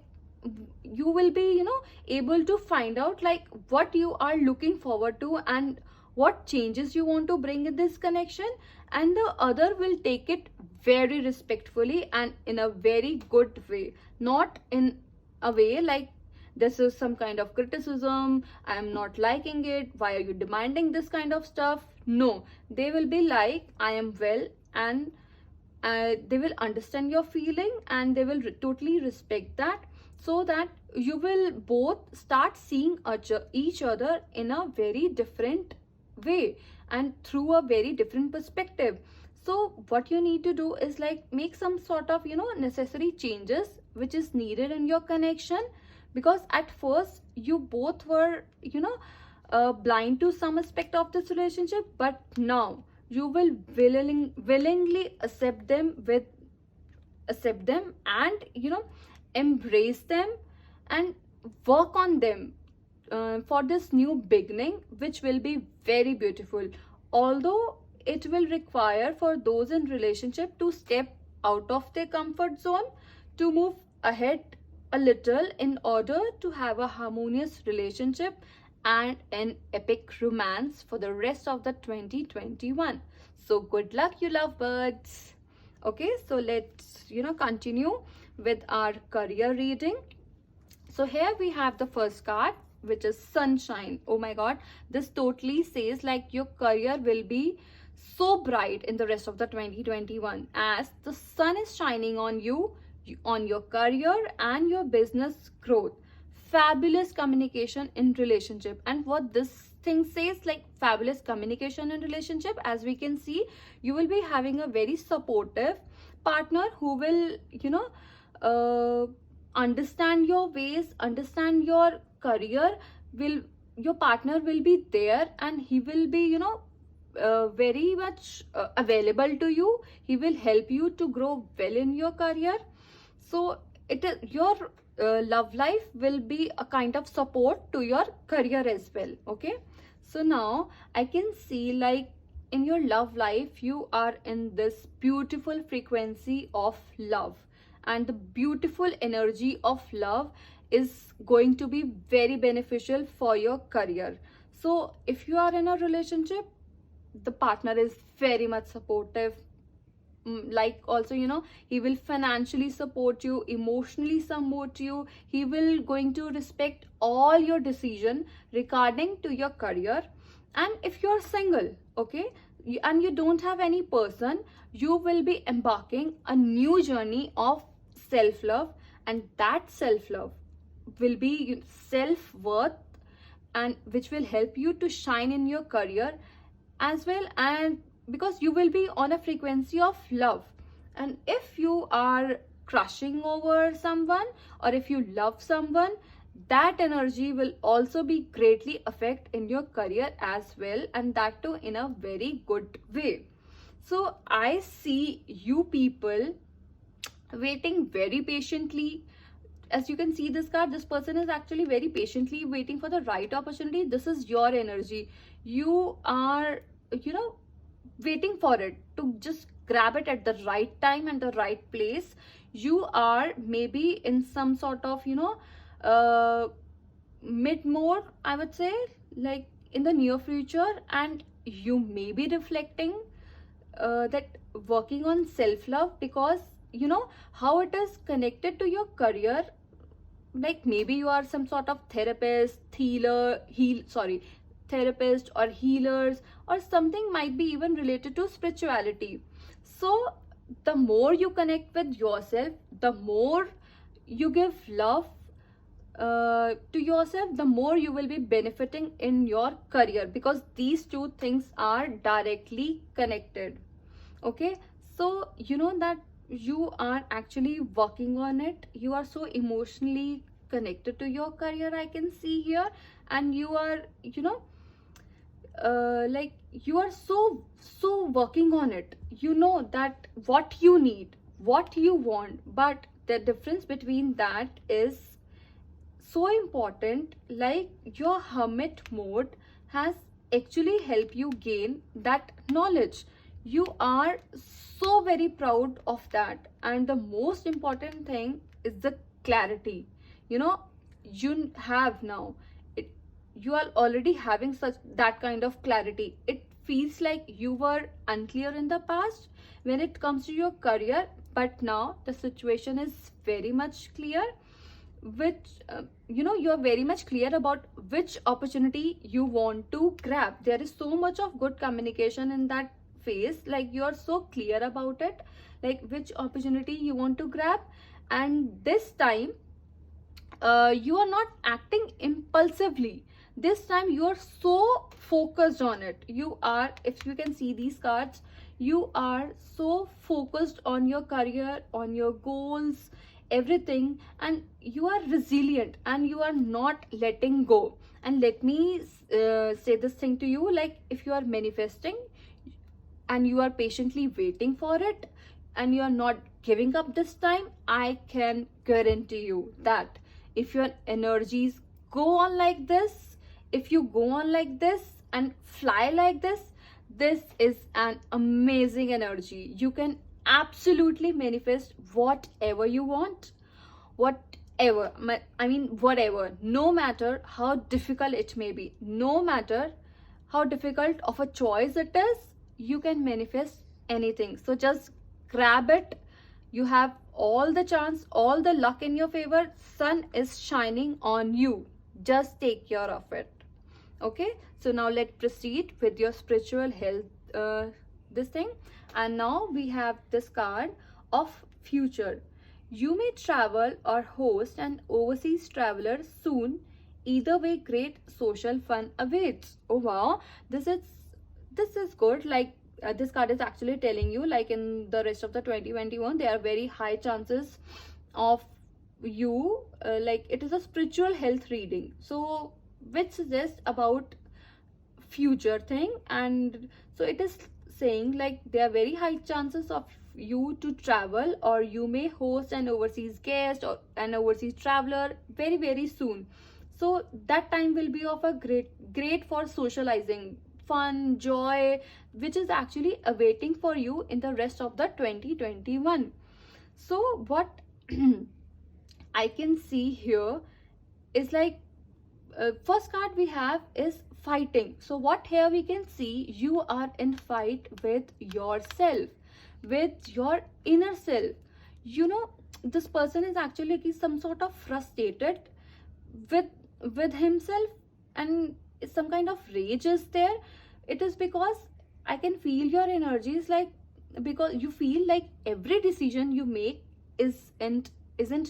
you will be able to find out like what you are looking forward to and what changes you want to bring in this connection, and the other will take it very respectfully and in a very good way, not in a way like this is some kind of criticism, I am not liking it, why are you demanding this kind of stuff. No, they will be like, I am well, and they will understand your feeling and they will totally respect that, so that you will both start seeing each other in a very different way and through a very different perspective. So what you need to do is like make some sort of necessary changes which is needed in your connection, because at first you both were blind to some aspect of this relationship, but now you will willingly accept them and embrace them and work on them for this new beginning, which will be very beautiful. Although it will require for those in relationship to step out of their comfort zone, to move ahead a little in order to have a harmonious relationship and an epic romance for the rest of the 2021. So good luck, you lovebirds. Okay, so let's continue with our career reading. So here we have the first card, which is sunshine. Oh my god, this totally says like your career will be so bright in the rest of the 2021 as the sun is shining on you, on your career and your business growth. Fabulous communication in relationship. And what this thing says, like fabulous communication in relationship, as we can see, you will be having a very supportive partner who will, understand your ways, understand your career. Will your partner will be there, and he will be, very much available to you. He will help you to grow well in your career. So it is your love life will be a kind of support to your career as well. Okay, so now I can see like in your love life you are in this beautiful frequency of love, and the beautiful energy of love is going to be very beneficial for your career. So if you are in a relationship, the partner is very much supportive. Like also, he will financially support you, emotionally support you. He will going to respect all your decision regarding to your career. And if you're single, okay, and you don't have any person, you will be embarking a new journey of self-love, and that self-love will be self-worth, and which will help you to shine in your career as well. And because you will be on a frequency of love, and if you are crushing over someone or if you love someone, that energy will also be greatly affect in your career as well, and that too in a very good way. So I see you people waiting very patiently. As you can see this card, this person is actually very patiently waiting for the right opportunity. This is your energy. You are, waiting for it to just grab it at the right time and the right place. You are maybe in some sort of, mid mode, I would say, like in the near future, and you may be reflecting that working on self-love, because how it is connected to your career. Like maybe you are some sort of therapist, therapist or healers, or something might be even related to spirituality. So the more you connect with yourself, the more you give love to yourself, the more you will be benefiting in your career, because these two things are directly connected. Okay, so that you are actually working on it. You are so emotionally connected to your career, I can see here. And you are, like you are so working on it. You know that what you need, what you want, but the difference between that is so important. Like your hermit mode has actually helped you gain that knowledge. You are so very proud of that. And the most important thing is the clarity. You have now it, you are already having such that kind of clarity. It feels like you were unclear in the past when it comes to your career, but now the situation is very much clear, which you are very much clear about which opportunity you want to grab. There is so much of good communication in that phase. Like you are so clear about it, like which opportunity you want to grab. And this time you are not acting impulsively. This time you are so focused on it. You are, if you can see these cards, you are so focused on your career, on your goals, everything, and you are resilient and you are not letting go. And let me say this thing to you, like if you are manifesting and you are patiently waiting for it and you are not giving up this time, I can guarantee you that if your energies go on like this, if you go on like this and fly like this, this is an amazing energy. You can absolutely manifest whatever you want, whatever, whatever, no matter how difficult it may be, no matter how difficult of a choice it is, you can manifest anything. So just grab it, You have all the chance, all the luck in your favor. Sun is shining on you. Just take care of it. Okay, so now let's proceed with your spiritual health, this thing. And now we have this card of future. You may travel or host an overseas traveler soon. Either way, great social fun awaits. Oh wow, this is good. Like, this card is actually telling you, like, in the rest of the 2021 there are very high chances of you, like, it is a spiritual health reading, so which suggests about future thing. And so it is saying, like, there are very high chances of you to travel, or you may host an overseas guest or an overseas traveler very very soon. So that time will be of a great for socializing, fun, joy, which is actually awaiting for you in the rest of the 2021. So what I can see here is, like, first card we have is fighting. So what here we can see, you are in fight with yourself, with your inner self. You know, this person is actually some sort of frustrated with himself, and some kind of rage is there. It is because I can feel your energies, like, because you feel like every decision you make isn't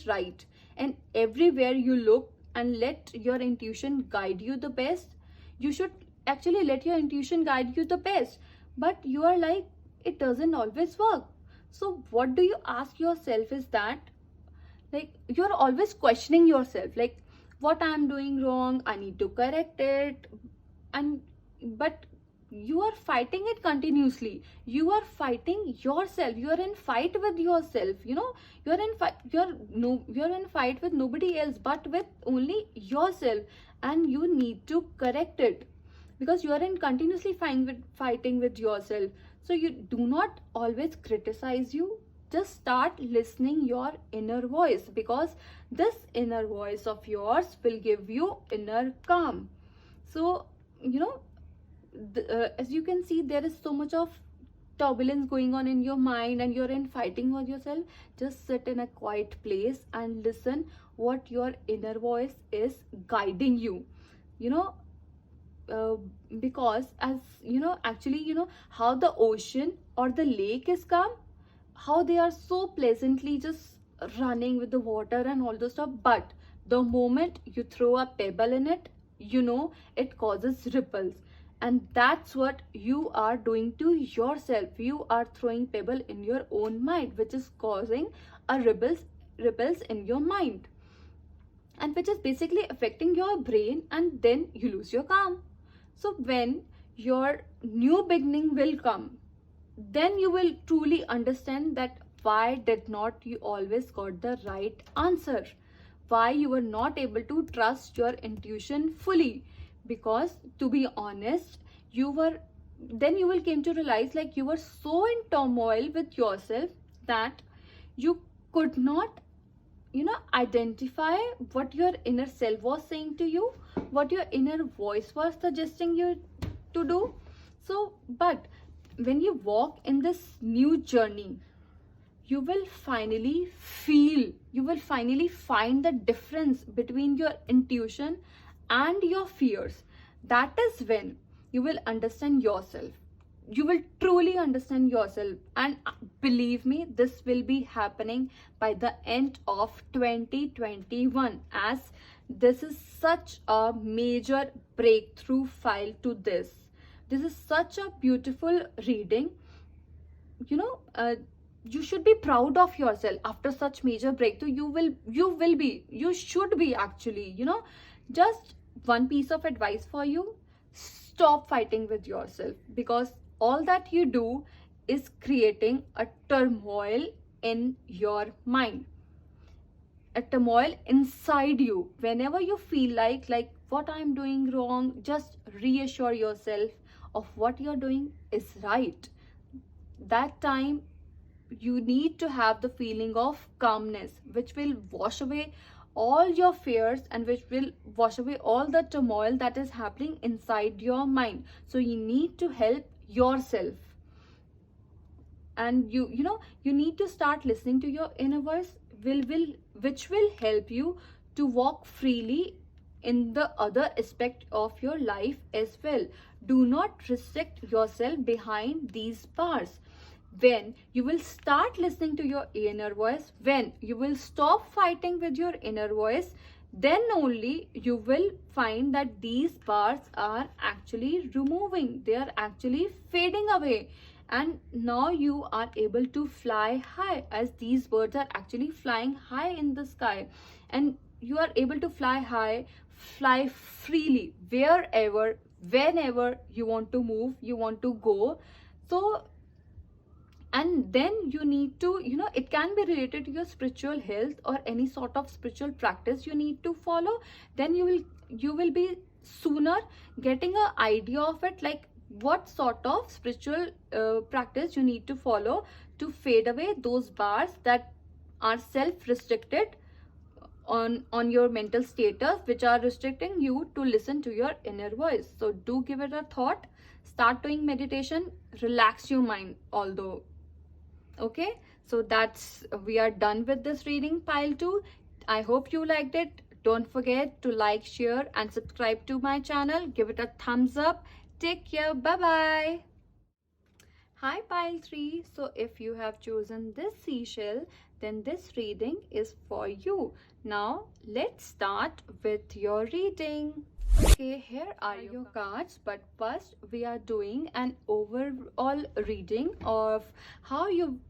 right, and everywhere you look and let your intuition guide you the best. You should actually let your intuition guide you the best, but you are like, it doesn't always work. So what do you ask yourself is that, like, you're always questioning yourself, like, what I'm doing wrong, I need to correct it. And but you are fighting it continuously. You are fighting yourself. You are in fight with yourself. You know, you're in fight. You're in fight with nobody else, but with only yourself. And you need to correct it, because you are in continuously fighting with yourself. So you do not always criticize you. Just start listening your inner voice, because this inner voice of yours will give you inner calm. So, you know, as you can see, there is so much of turbulence going on in your mind, and you're in fighting with yourself. Just sit in a quiet place and listen what your inner voice is guiding you. You know, because, as you know, actually, you know how the ocean or the lake is calm, how they are so pleasantly just running with the water and all those stuff. But the moment you throw a pebble in it, you know, it causes ripples. And that's what you are doing to yourself. You are throwing pebble in your own mind, which is causing a ripples in your mind, and which is basically affecting your brain, and then you lose your calm. So when your new beginning will come, then you will truly understand that why did not you always got the right answer, why you were not able to trust your intuition fully. Because, to be honest, you will came to realize, like, you were so in turmoil with yourself that you could not, you know, identify what your inner self was saying to you, what your inner voice was suggesting you to do. So, but when you walk in this new journey, you will finally find the difference between your intuition and your fears. That is when you will understand yourself. You will truly understand yourself, and believe me, this will be happening by the end of 2021, as this is such a major breakthrough file to this. This is such a beautiful reading. You know, you should be proud of yourself after such major breakthrough. You should be actually, you know. Just one piece of advice for you: stop fighting with yourself, because all that you do is creating a turmoil in your mind, a turmoil inside you. Whenever you feel like what I'm doing wrong, just reassure yourself of what you're doing is right. That time you need to have the feeling of calmness, which will wash away all your fears, and which will wash away all the turmoil that is happening inside your mind. So you need to help yourself. and you need to start listening to your inner voice, which will help you to walk freely in the other aspect of your life as well. Do not restrict yourself behind these bars. When you will start listening to your inner voice, when you will stop fighting with your inner voice, then only you will find that these bars are actually removing, they are actually fading away, and now you are able to fly high, as these birds are actually flying high in the sky, and you are able to fly high, fly freely wherever, whenever you want to move, you want to go. So, and then you need to, it can be related to your spiritual health or any sort of spiritual practice you need to follow. Then you will be sooner getting an idea of it, like what sort of spiritual practice you need to follow to fade away those bars that are self-restricted on your mental status, which are restricting you to listen to your inner voice. So do give it a thought, start doing meditation, relax your mind. Although, okay, so that's, we are done with this reading pile 2. I hope you liked it. Don't forget to like, share and subscribe to my channel. Give it a thumbs up. Take care. Bye bye. Hi pile 3. So if you have chosen this seashell, then this reading is for you. Now let's start with your reading. Okay, here are your cards, but first we are doing an overall reading of how you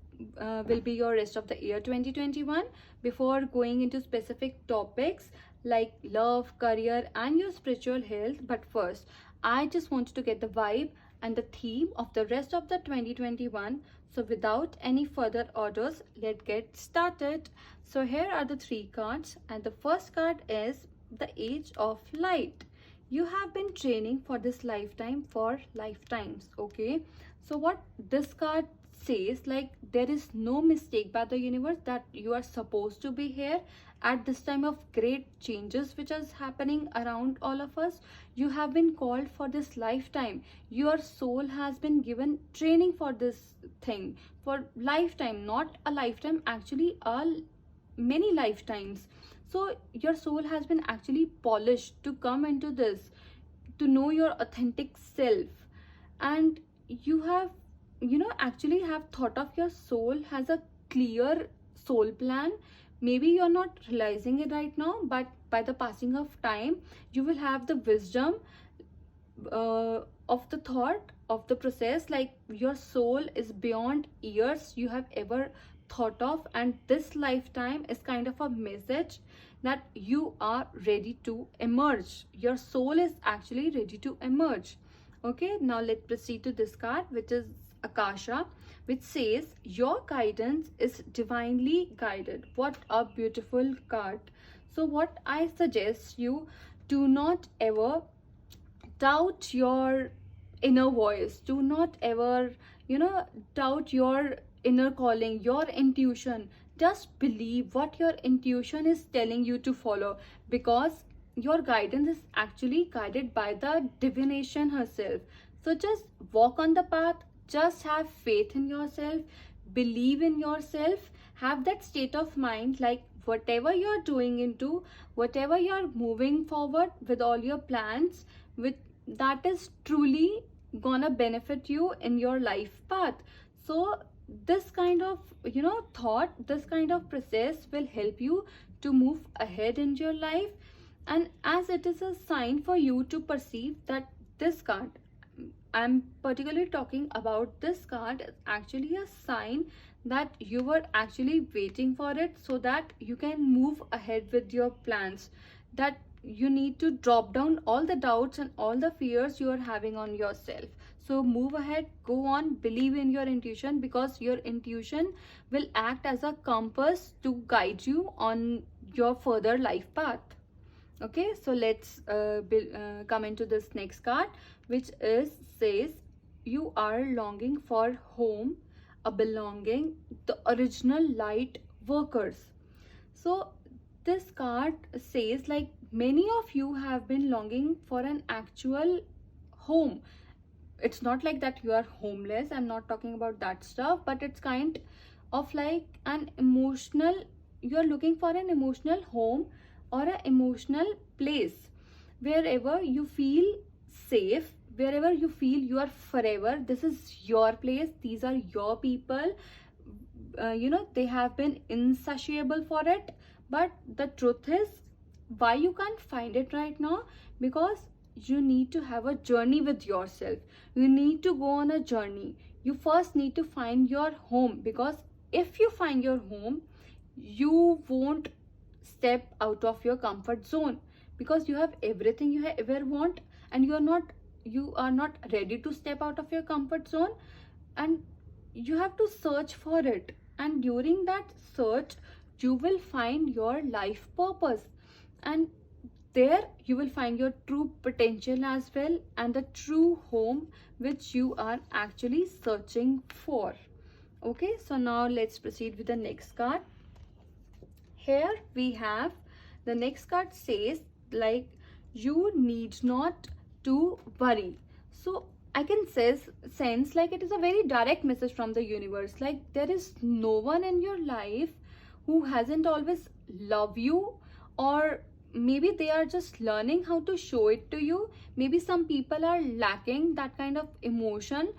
will be your rest of the year 2021 before going into specific topics like love, career and your spiritual health. But first, I just wanted to get the vibe and the theme of the rest of the 2021. So without any further orders, let's get started. So here are the 3 cards, and the first card is the Age of Light. You have been training for this lifetime for lifetimes. Okay, so what this card says, like, there is no mistake by the universe that you are supposed to be here at this time of great changes which is happening around all of us. You have been called for this lifetime. Your soul has been given training for this thing for lifetime, not a lifetime, actually many lifetimes. So your soul has been actually polished to come into this, to know your authentic self. And you have, actually have thought of your soul has a clear soul plan. Maybe you're not realizing it right now, but by the passing of time, you will have the wisdom of the thought of the process. Like, your soul is beyond years you have ever thought of, and this lifetime is kind of a message that you are ready to emerge. Your soul is actually ready to emerge. Okay, now let's proceed to this card, which is Akasha, which says your guidance is divinely guided. What a beautiful card. So what I suggest you, do not ever doubt your inner voice. Do not ever, doubt your inner calling, your intuition. Just believe what your intuition is telling you to follow, because your guidance is actually guided by the divination herself. So just walk on the path, just have faith in yourself, believe in yourself, have that state of mind, like whatever you're doing into, whatever you're moving forward with all your plans, with that is truly gonna benefit you in your life path. So this kind of, thought, this kind of process will help you to move ahead in your life. And as it is a sign for you to perceive that this card, I'm particularly talking about this card, is actually a sign that you were actually waiting for it, so that you can move ahead with your plans, that you need to drop down all the doubts and all the fears you are having on yourself. So move ahead, go on, believe in your intuition, because your intuition will act as a compass to guide you on your further life path. Okay, so let's come into this next card, which says you are longing for home, a belonging, the original light workers. So this card says, like, many of you have been longing for an actual home, it's not like that you are homeless, I'm not talking about that stuff, but it's kind of like an emotional, you're looking for an emotional home or an emotional place wherever you feel safe, wherever you feel you are forever, this is your place, these are your people. They have been insatiable for it, but the truth is, why you can't find it right now? Because you need to have a journey with yourself, you need to go on a journey. You first need to find your home, because if you find your home, you won't step out of your comfort zone, because you have everything you ever want, and you are not ready to step out of your comfort zone, and you have to search for it. And during that search, you will find your life purpose, and there you will find your true potential as well, and the true home which you are actually searching for. Okay, so now let's proceed with the next card. Here we have, the next card says, like, you need not to worry. So I can sense like it is a very direct message from the universe, like there is no one in your life who hasn't always loved you, or maybe they are just learning how to show it to you. Maybe some people are lacking that kind of emotion,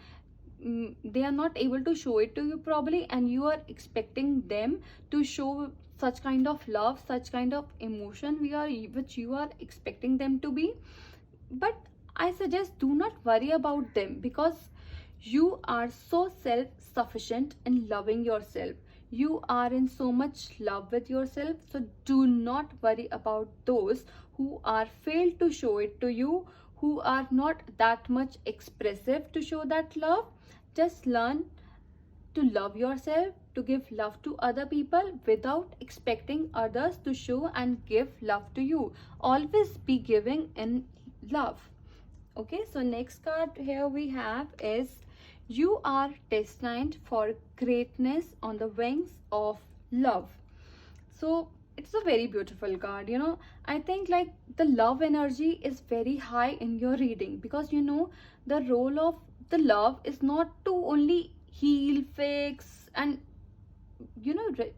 they are not able to show it to you probably, and you are expecting them to show such kind of love, such kind of emotion which you are expecting them to be. But I suggest, do not worry about them, because you are so self-sufficient in loving yourself. You are in so much love with yourself, so do not worry about those who are failed to show it to you, who are not that much expressive to show that love. Just learn to love yourself, to give love to other people without expecting others to show and give love to you. Always be giving in love. Okay, so next card here we have is, you are destined for greatness on the wings of love. So it's a very beautiful card. I think like the love energy is very high in your reading, because the role of the love is not to only heal, fix, and you know re-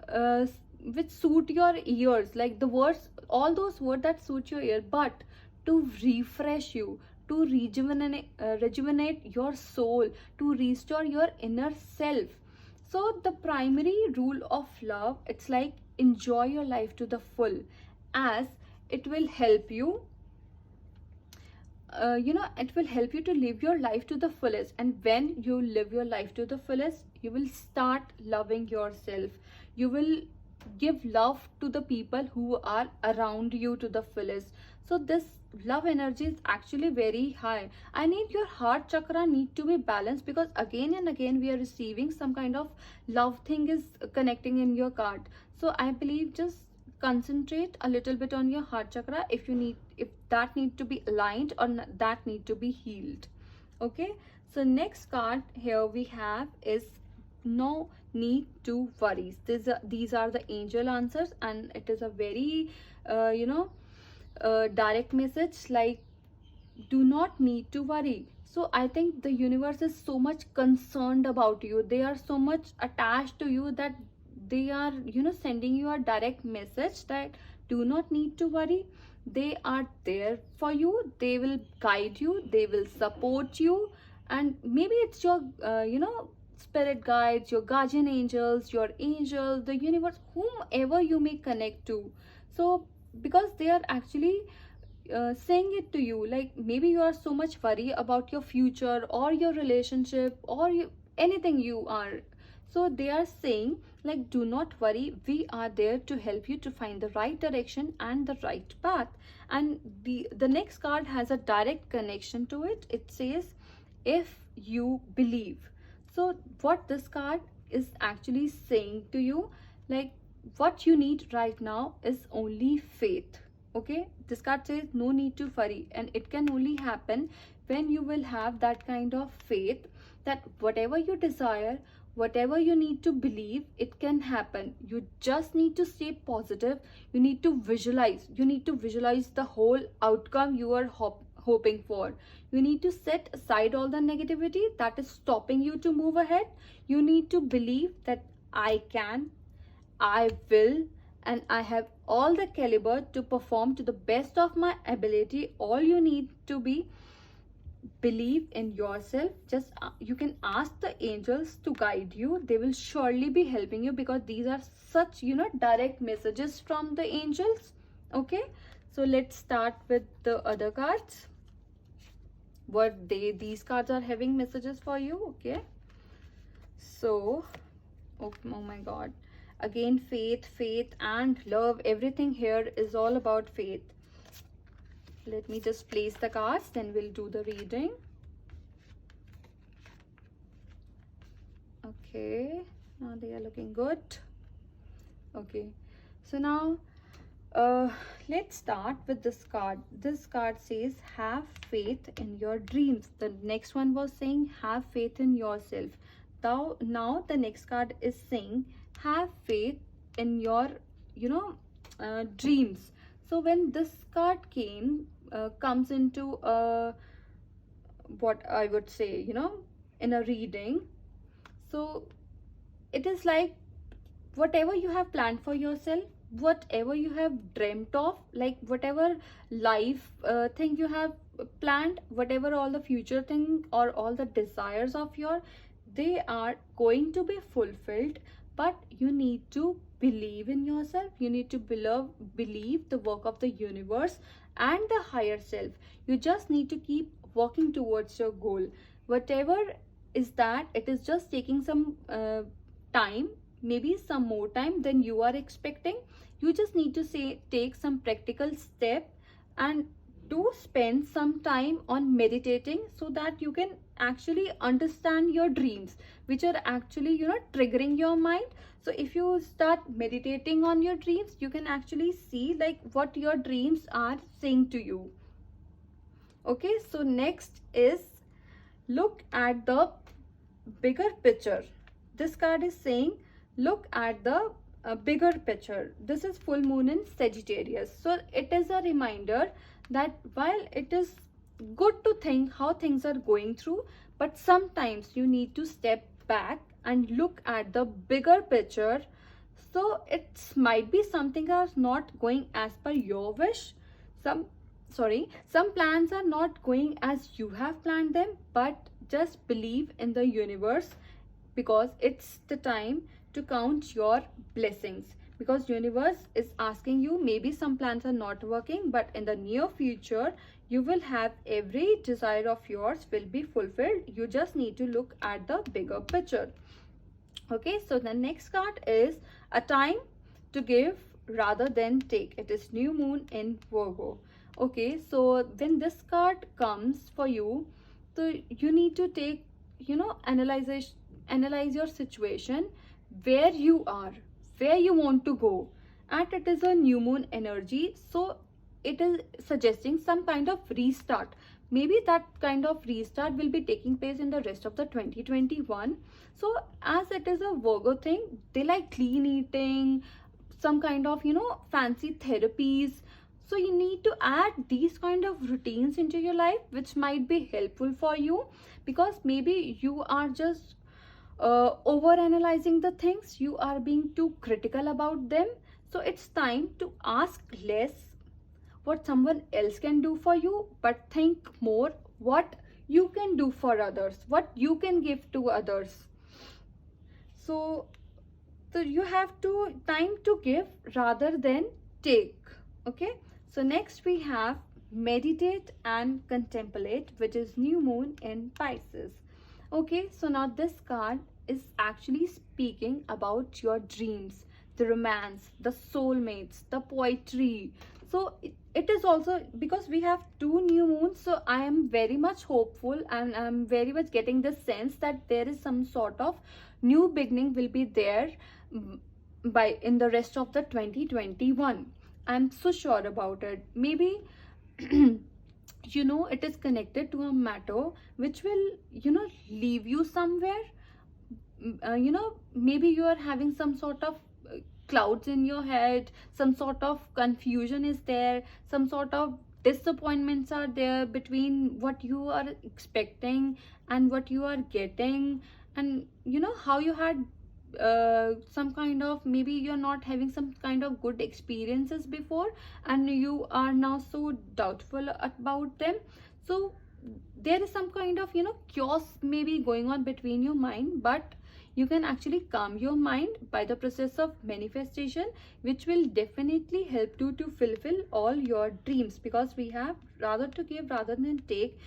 uh, which suit your ears, like the words, all those words that suit your ear, but to refresh you, to rejuvenate your soul, to restore your inner self. So the primary rule of love, it's like, enjoy your life to the full, as it will help you, it will help you to live your life to the fullest. And when you live your life to the fullest, you will start loving yourself, you will give love to the people who are around you to the fullest. So this love energy is actually very high. I need your heart chakra need to be balanced, because again and again we are receiving some kind of love thing is connecting in your card. So I believe, just concentrate a little bit on your heart chakra, if that need to be aligned, or that need to be healed. Okay, so next card here we have is, no need to worry. These are the angel answers, and it is a very direct message, like, do not need to worry. So I think the universe is so much concerned about you, they are so much attached to you, that they are sending you a direct message that do not need to worry. They are there for you, they will guide you, they will support you. And maybe it's your spirit guides, your guardian angels, your angel, the universe, whomever you may connect to. So because they are actually saying it to you, like maybe you are so much worried about your future or your relationship, or anything you are. So they are saying, like, do not worry, we are there to help you to find the right direction and the right path. And the next card has a direct connection to it. It says, if you believe. So what this card is actually saying to you, like, what you need right now is only faith. Okay, this card says no need to worry, and it can only happen when you will have that kind of faith, that whatever you desire, whatever you need to believe, it can happen. You just need to stay positive, you need to visualize the whole outcome you are hoping for. You need to set aside all the negativity that is stopping you to move ahead. You need to believe that I can, I will, and I have all the caliber to perform to the best of my ability. All you need to be believe in yourself. Just you can ask the angels to guide you. They will surely be helping you, because these are such, you know, direct messages from the angels. Okay, so let's start with the other cards. What these cards are having messages for you. Okay, so oh my god, again, faith and love. Everything here is all about faith. Let me just place the cards, then we'll do the reading. Okay, now they are looking good. Okay, so now let's start with this card. This card says have faith in your dreams. The next one was saying have faith in yourself. Now the next card is saying have faith in your, you know, dreams. So when this card comes into what I would say, you know, in a reading, so it is like whatever you have planned for yourself, whatever you have dreamt of, like whatever life thing you have planned, whatever all the future thing or all the desires of your, they are going to be fulfilled. But you need to believe in yourself. You need to believe the work of the universe and the higher self. You just need to keep walking towards your goal. Whatever is that, it is just taking some time, maybe some more time than you are expecting. You just need to take some practical step and do spend some time on meditating, so that you can actually understand your dreams, which are actually, you know, triggering your mind. So if you start meditating on your dreams, you can actually see like what your dreams are saying to you. Okay, so next is look at the bigger picture. This card is saying look at the bigger picture. This is full moon in Sagittarius, so it is a reminder that while it is good to think how things are going through, but sometimes you need to step back and look at the bigger picture. So it might be something that's not going as per your wish. Some plans are not going as you have planned them, but just believe in the universe, because it's the time to count your blessings. Because universe is asking you, maybe some plans are not working, but in the near future you will have every desire of yours will be fulfilled. You just need to look at the bigger picture. Okay, so the next card is a time to give rather than take. It is new moon in Virgo. Okay, so when this card comes for you, so you need to take, you know, analyze your situation, where you are, where you want to go. And it is a new moon energy, so it is suggesting some kind of restart. Maybe that kind of restart will be taking place in the rest of the 2021. So as it is a Virgo thing, they like clean eating, some kind of, you know, fancy therapies. So you need to add these kind of routines into your life, which might be helpful for you, because maybe you are just over analyzing the things, you are being too critical about them. So it's time to ask less what someone else can do for you, but think more what you can do for others, what you can give to others. So you have to time to give rather than take. Okay, so next we have meditate and contemplate, which is new moon in Pisces. Okay, so now this card is actually speaking about your dreams, the romance, the soulmates, the poetry. So it is also because we have two new moons, so I am very much hopeful, and I'm very much getting the sense that there is some sort of new beginning will be there by in the rest of the 2021. I'm so sure about it. Maybe you know, it is connected to a matter which will, you know, leave you somewhere. You know, maybe you are having some sort of clouds in your head, some sort of confusion is there, some sort of disappointments are there between what you are expecting and what you are getting, and how you had some kind of, maybe you're not having some kind of good experiences before, and you are now so doubtful about them. So there is some kind of chaos maybe going on between your mind, but you can actually calm your mind by the process of manifestation, which will definitely help you to fulfill all your dreams, because we have rather to give rather than take.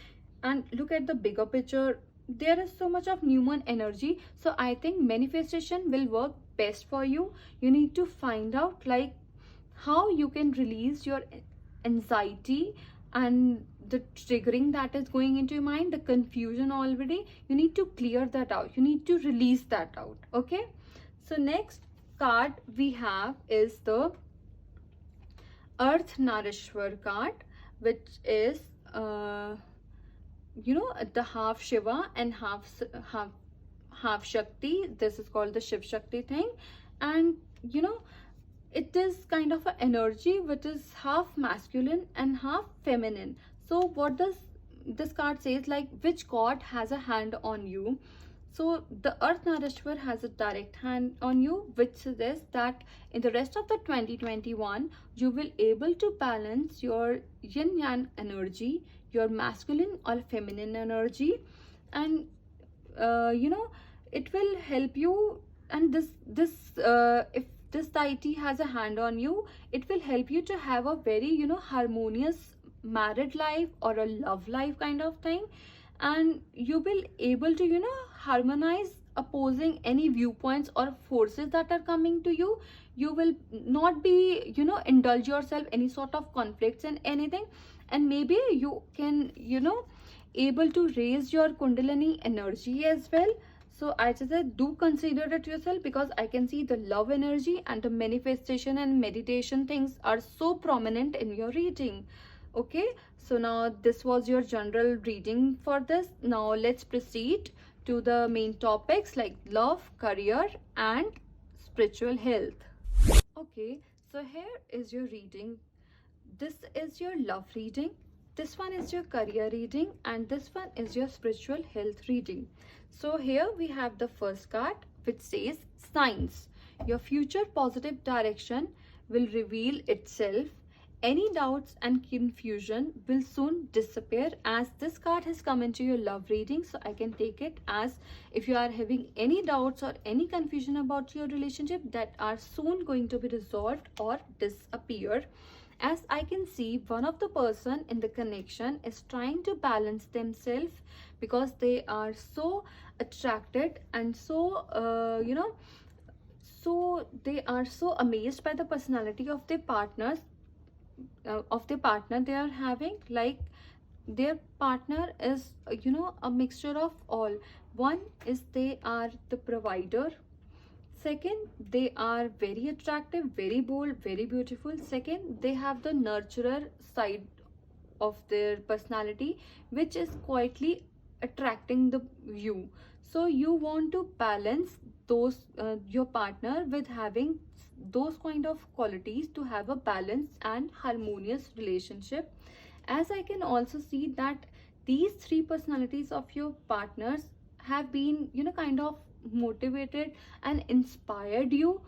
And look at the bigger picture, there is so much of new moon energy, so I think manifestation will work best for you. You need to find out like how you can release your anxiety and the triggering that is going into your mind, the confusion already. You need to clear that out, you need to release that out. Okay, so next card we have is the Earth Narishwar card, which is the half Shiva and half Shakti. This is called the Shiv Shakti thing, and it is kind of an energy which is half masculine and half feminine. So what does this card says, like which god has a hand on you? So the Earth Narishwar has a direct hand on you, which suggests that in the rest of the 2021 you will able to balance your yin yang energy, your masculine or feminine energy, and it will help you. And this if this deity has a hand on you, it will help you to have a very harmonious married life or a love life kind of thing, and you will able to harmonize opposing any viewpoints or forces that are coming to you. You will not be indulge yourself any sort of conflicts and anything, and maybe you can able to raise your kundalini energy as well. So I just said do consider it yourself, because I can see the love energy and the manifestation and meditation things are so prominent in your reading. Okay, so now this was your general reading for this. Now let's proceed to the main topics like love, career and spiritual health. Okay, so here is your reading. This is your love reading, this one is your career reading, and this one is your spiritual health reading. So here we have the first card, which says signs. Your future positive direction will reveal itself. Any doubts and confusion will soon disappear, as this card has come into your love reading. So I can take it as if you are having any doubts or any confusion about your relationship, that are soon going to be resolved or disappear. As I can see, one of the person in the connection is trying to balance themselves, because they are so attracted and so so they are so amazed by the personality of their partners, they are having. Like their partner is a mixture of all. One is they are the provider. Second, they are very attractive, very bold, very beautiful. Second, they have the nurturer side of their personality, which is quietly attracting the you. So you want to balance those your partner with having those kind of qualities to have a balanced and harmonious relationship. As I can also see that these three personalities of your partners have been kind of motivated and inspired you,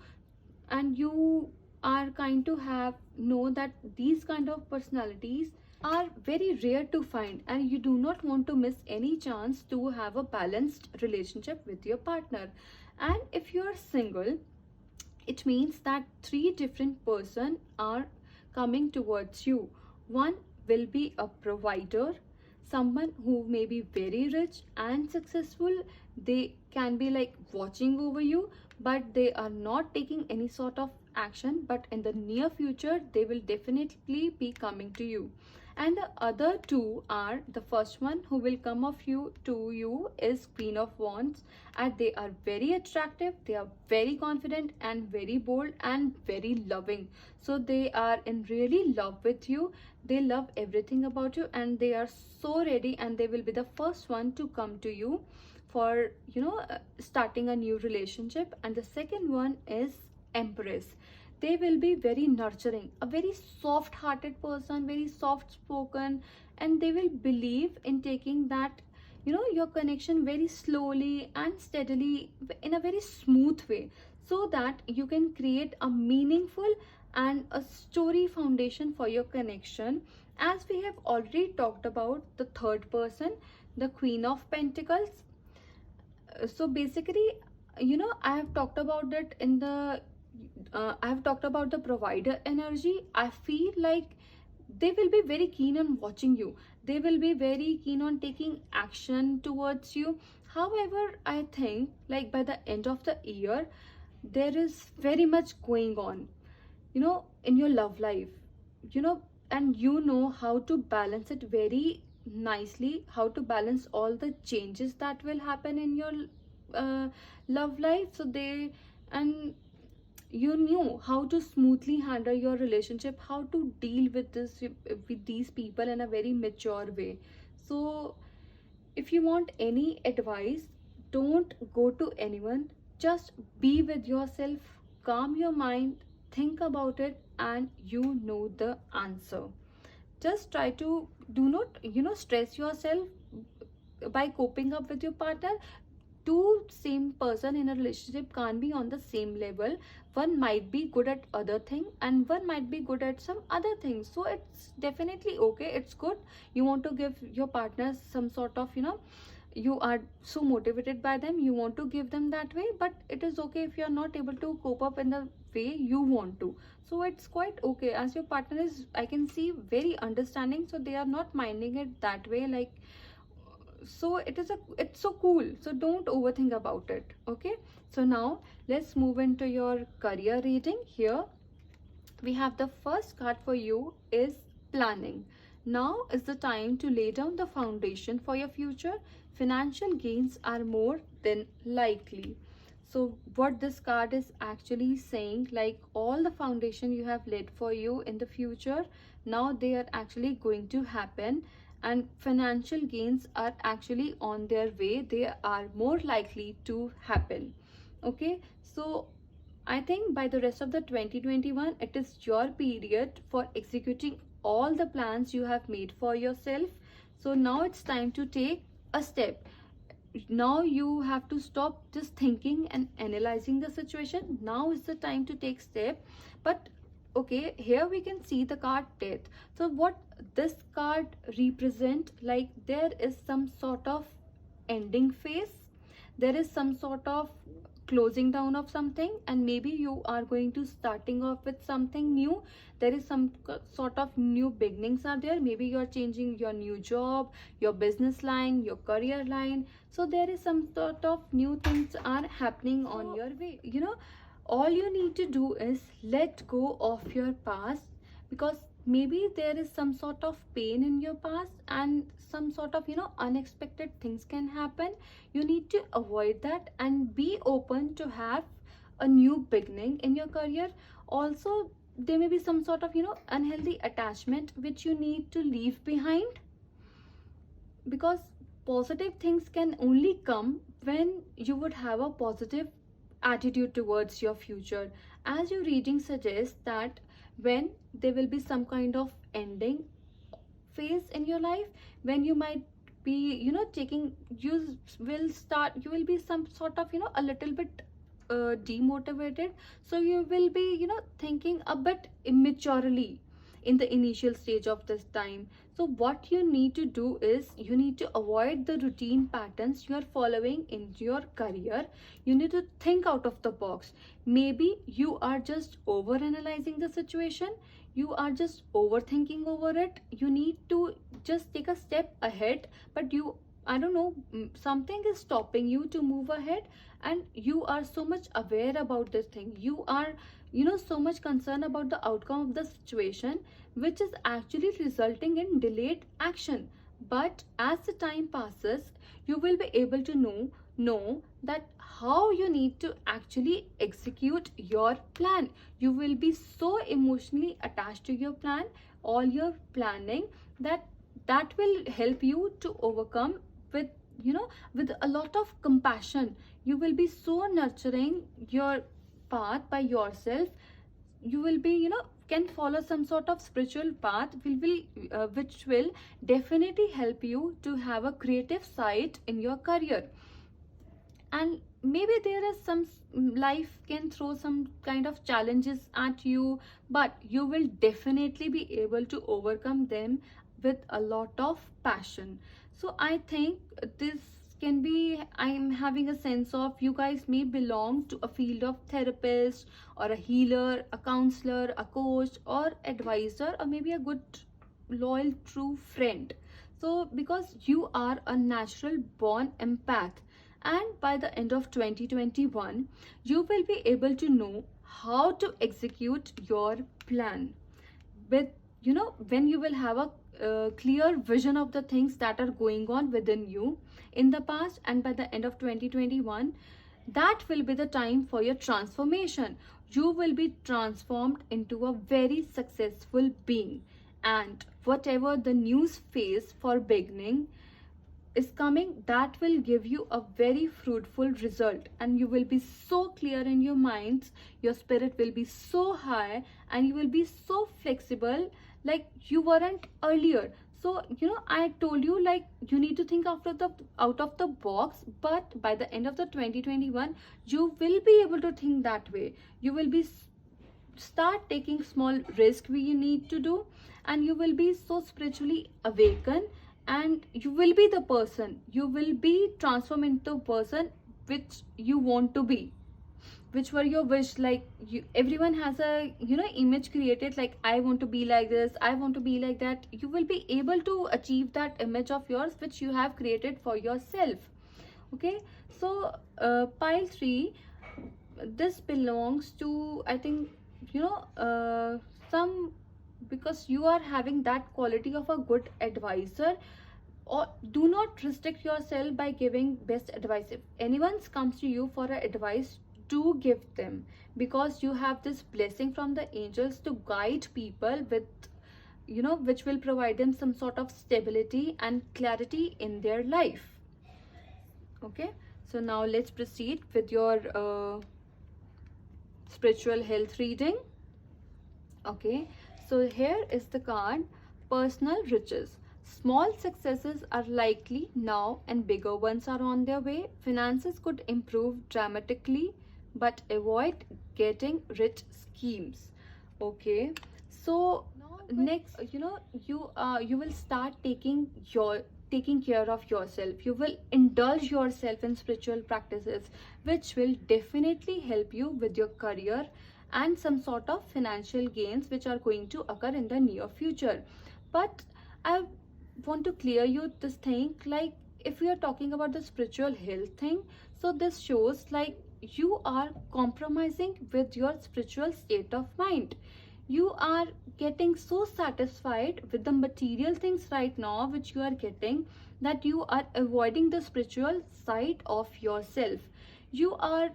and you are kind to have know that these kind of personalities are very rare to find, and you do not want to miss any chance to have a balanced relationship with your partner. And if you are single, it means that three different person are coming towards you. One will be a provider, someone who may be very rich and successful. They can be like watching over you, but they are not taking any sort of action, but in the near future they will definitely be coming to you. And the other two are, the first one who will come of you to you is Queen of Wands, and they are very attractive, they are very confident and very bold and very loving. So they are in really love with you, they love everything about you, and they are so ready, and they will be the first one to come to you for starting a new relationship. And the second one is Empress. they will be very nurturing, a very soft hearted person, very soft spoken, and they will believe in taking that, your connection very slowly and steadily, in a very smooth way, so that you can create a meaningful and a story foundation for your connection. As we have already talked about the third person, the Queen of Pentacles. So basically, I have talked about it in the I have talked about the provider energy. I feel like they will be very keen on watching you, they will be very keen on taking action towards you. However, I think like by the end of the year, there is very much going on, in your love life, you know and you know how to balance it very nicely, how to balance all the changes that will happen in your uh, love life. So they and you knew how to smoothly handle your relationship, how to deal with this, with these people in a very mature way. So if you want any advice, don't go to anyone. Just be with yourself, calm your mind, think about it, and you know the answer. Just try to do not, stress yourself by coping up with your partner. Two same person in a relationship can't be on the same level. One might be good at other thing and one might be good at some other things. So it's definitely okay, it's good. You want to give your partner some sort of, you are so motivated by them, you want to give them that way, but it is okay if you are not able to cope up in the way you want to. So it's quite okay, as your partner is, I can see, very understanding, so they are not minding it that way, like, so it's so cool. So don't overthink about it. Okay, so now let's move into your career reading. Here we have the first card for you is planning. Now is the time to lay down the foundation for your future. Financial gains are more than likely. So what this card is actually saying, like, all the foundation you have laid for you in the future, now they are actually going to happen, and financial gains are actually on their way, they are more likely to happen. Okay, so I think by the rest of the 2021, it is your period for executing all the plans you have made for yourself. So now it's time to take a step. Now you have to stop just thinking and analyzing the situation. Now is the time to take step. But okay, here we can see the card death. So what this card represent, like, there is some sort of ending phase, there is some sort of closing down of something, and maybe you are going to starting off with something new. There is some sort of new beginnings are there. Maybe you're changing your new job, your business line, your career line. So there is some sort of new things are happening on your way. All you need to do is let go of your past, because maybe there is some sort of pain in your past and some sort of, unexpected things can happen. You need to avoid that and be open to have a new beginning in your career. Also, there may be some sort of, unhealthy attachment which you need to leave behind, because positive things can only come when you would have a positive attitude towards your future. As your reading suggests that when there will be some kind of ending phase in your life, when you might be, taking, you will be some sort of, a little bit demotivated. So you will be, thinking a bit immaturely in the initial stage of this time. So what you need to do is you need to avoid the routine patterns you are following in your career. You need to think out of the box. Maybe you are just over analyzing the situation, you are just overthinking over it. You need to just take a step ahead, but I don't know, something is stopping you to move ahead, and you are so much aware about this thing. You are, so much concerned about the outcome of the situation, which is actually resulting in delayed action. But as the time passes, you will be able to know that how you need to actually execute your plan. You will be so emotionally attached to your plan, all your planning, that will help you to overcome with, with a lot of compassion. You will be so nurturing your path by yourself. you will be, can follow some sort of spiritual path, which will definitely help you to have a creative side in your career. And maybe there is some life can throw some kind of challenges at you, but you will definitely be able to overcome them with a lot of passion. So I think this can be, I'm having a sense of, you guys may belong to a field of therapist or a healer, a counselor, a coach or advisor, or maybe a good loyal true friend. So because you are a natural born empath, and by the end of 2021 you will be able to know how to execute your plan with, when you will have a clear vision of the things that are going on within you in the past. And by the end of 2021, that will be the time for your transformation. You will be transformed into a very successful being, and whatever the news phase for beginning is coming, that will give you a very fruitful result, and you will be so clear in your minds, your spirit will be so high, and you will be so flexible like you weren't earlier. So I told you, like, you need to think after the out of the box, but by the end of the 2021 you will be able to think that way. You will be start taking small risk you need to do, and you will be so spiritually awakened, and you will be the person, you will be transformed into the person which you want to be, which were your wish. Like, everyone has a image created, like, I want to be like this, I want to be like that. You will be able to achieve that image of yours which you have created for yourself. Okay, so pile 3, this belongs to, I think, some, because you are having that quality of a good advisor. Or do not restrict yourself by giving best advice. If anyone comes to you for advice, do give them, because you have this blessing from the angels to guide people with, which will provide them some sort of stability and clarity in their life. Okay, so now let's proceed with your spiritual health reading. Okay, so here is the card, personal riches. Small successes are likely now and bigger ones are on their way. Finances could improve dramatically, but avoid getting rich schemes. Okay, so next, you will start taking care of yourself. You will indulge yourself in spiritual practices, which will definitely help you with your career and some sort of financial gains which are going to occur in the near future. But I want to clear you this thing, like, if we are talking about the spiritual health thing, so this shows like you are compromising with your spiritual state of mind. You are getting so satisfied with the material things right now which you are getting, that you are avoiding the spiritual side of yourself. You are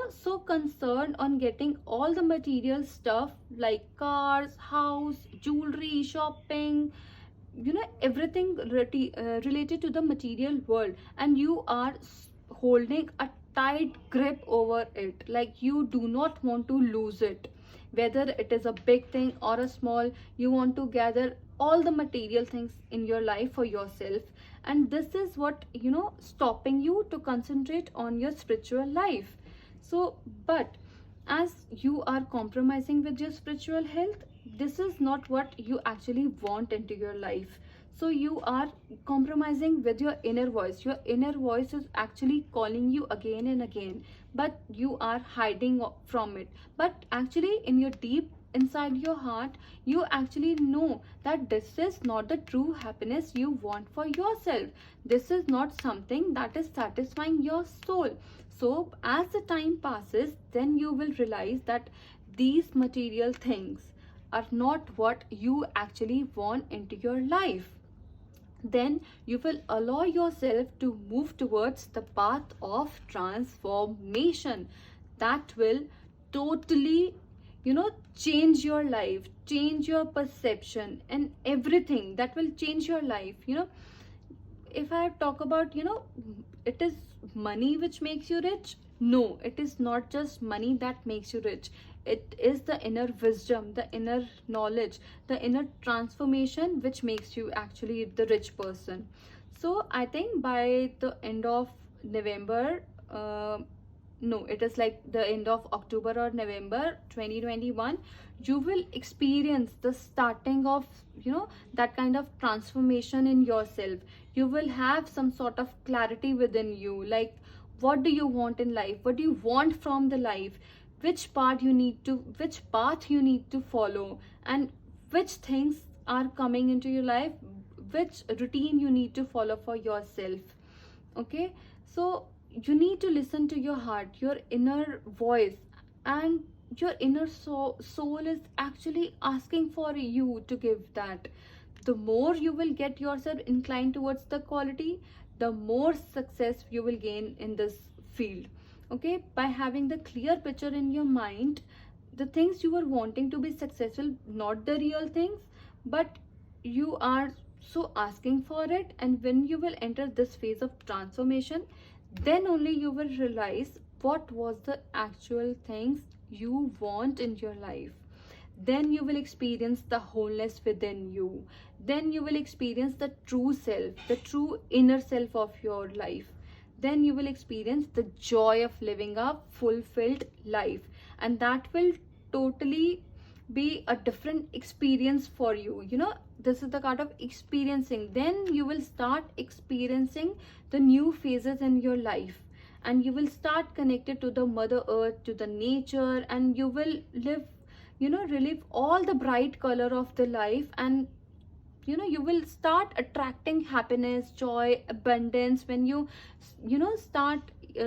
so concerned on getting all the material stuff like cars, house, jewelry, shopping, everything related to the material world, and you are holding a tight grip over it, like you do not want to lose it. Whether it is a big thing or a small, you want to gather all the material things in your life for yourself, and this is what stopping you to concentrate on your spiritual life. So, but as you are compromising with your spiritual health, this is not what you actually want into your life. So you are compromising with your inner voice. Your inner voice is actually calling you again and again, but you are hiding from it. But actually in your deep inside your heart, you actually know that this is not the true happiness you want for yourself. This is not something that is satisfying your soul. So as the time passes, then you will realize that these material things are not what you actually want into your life. Then you will allow yourself to move towards the path of transformation that will totally change your life, change your perception, and everything that will change your life. If I talk about it is money which makes you rich, No, it is not just money that makes you rich. It is the inner wisdom, the inner knowledge, the inner transformation which makes you actually the rich person. So I think by the end of November, no, it is like the end of October or November 2021, you will experience the starting of, that kind of transformation in yourself. You will have some sort of clarity within you, like what do you want in life, what do you want from the life, which path you need to follow, and which things are coming into your life, which routine you need to follow for yourself. Okay, so you need to listen to your heart, your inner voice, and your inner soul is actually asking for you to give that. The more you will get yourself inclined towards the quality, the more success you will gain in this field. Okay, by having the clear picture in your mind, the things you are wanting to be successful, not the real things, but you are so asking for it. And when you will enter this phase of transformation, then only you will realize what was the actual things you want in your life. Then you will experience the wholeness within you. Then you will experience the true self, the true inner self of your life. Then you will experience the joy of living a fulfilled life, and that will totally be a different experience for you. This is the kind of experiencing. Then you will start experiencing the new phases in your life, and you will start connected to the mother earth, to the nature, and you will live, relive all the bright color of the life. And you will start attracting happiness, joy, abundance when you start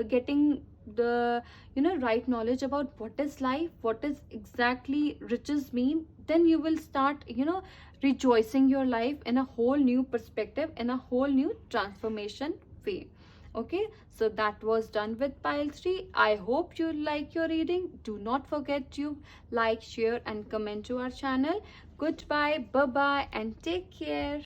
getting the right knowledge about what is life, what is exactly riches mean. Then you will start rejoicing your life in a whole new perspective, in a whole new transformation way. Okay, so that was done with pile 3. I hope you like your reading. Do not forget to like, share and comment to our channel. Goodbye, bye bye, and take care.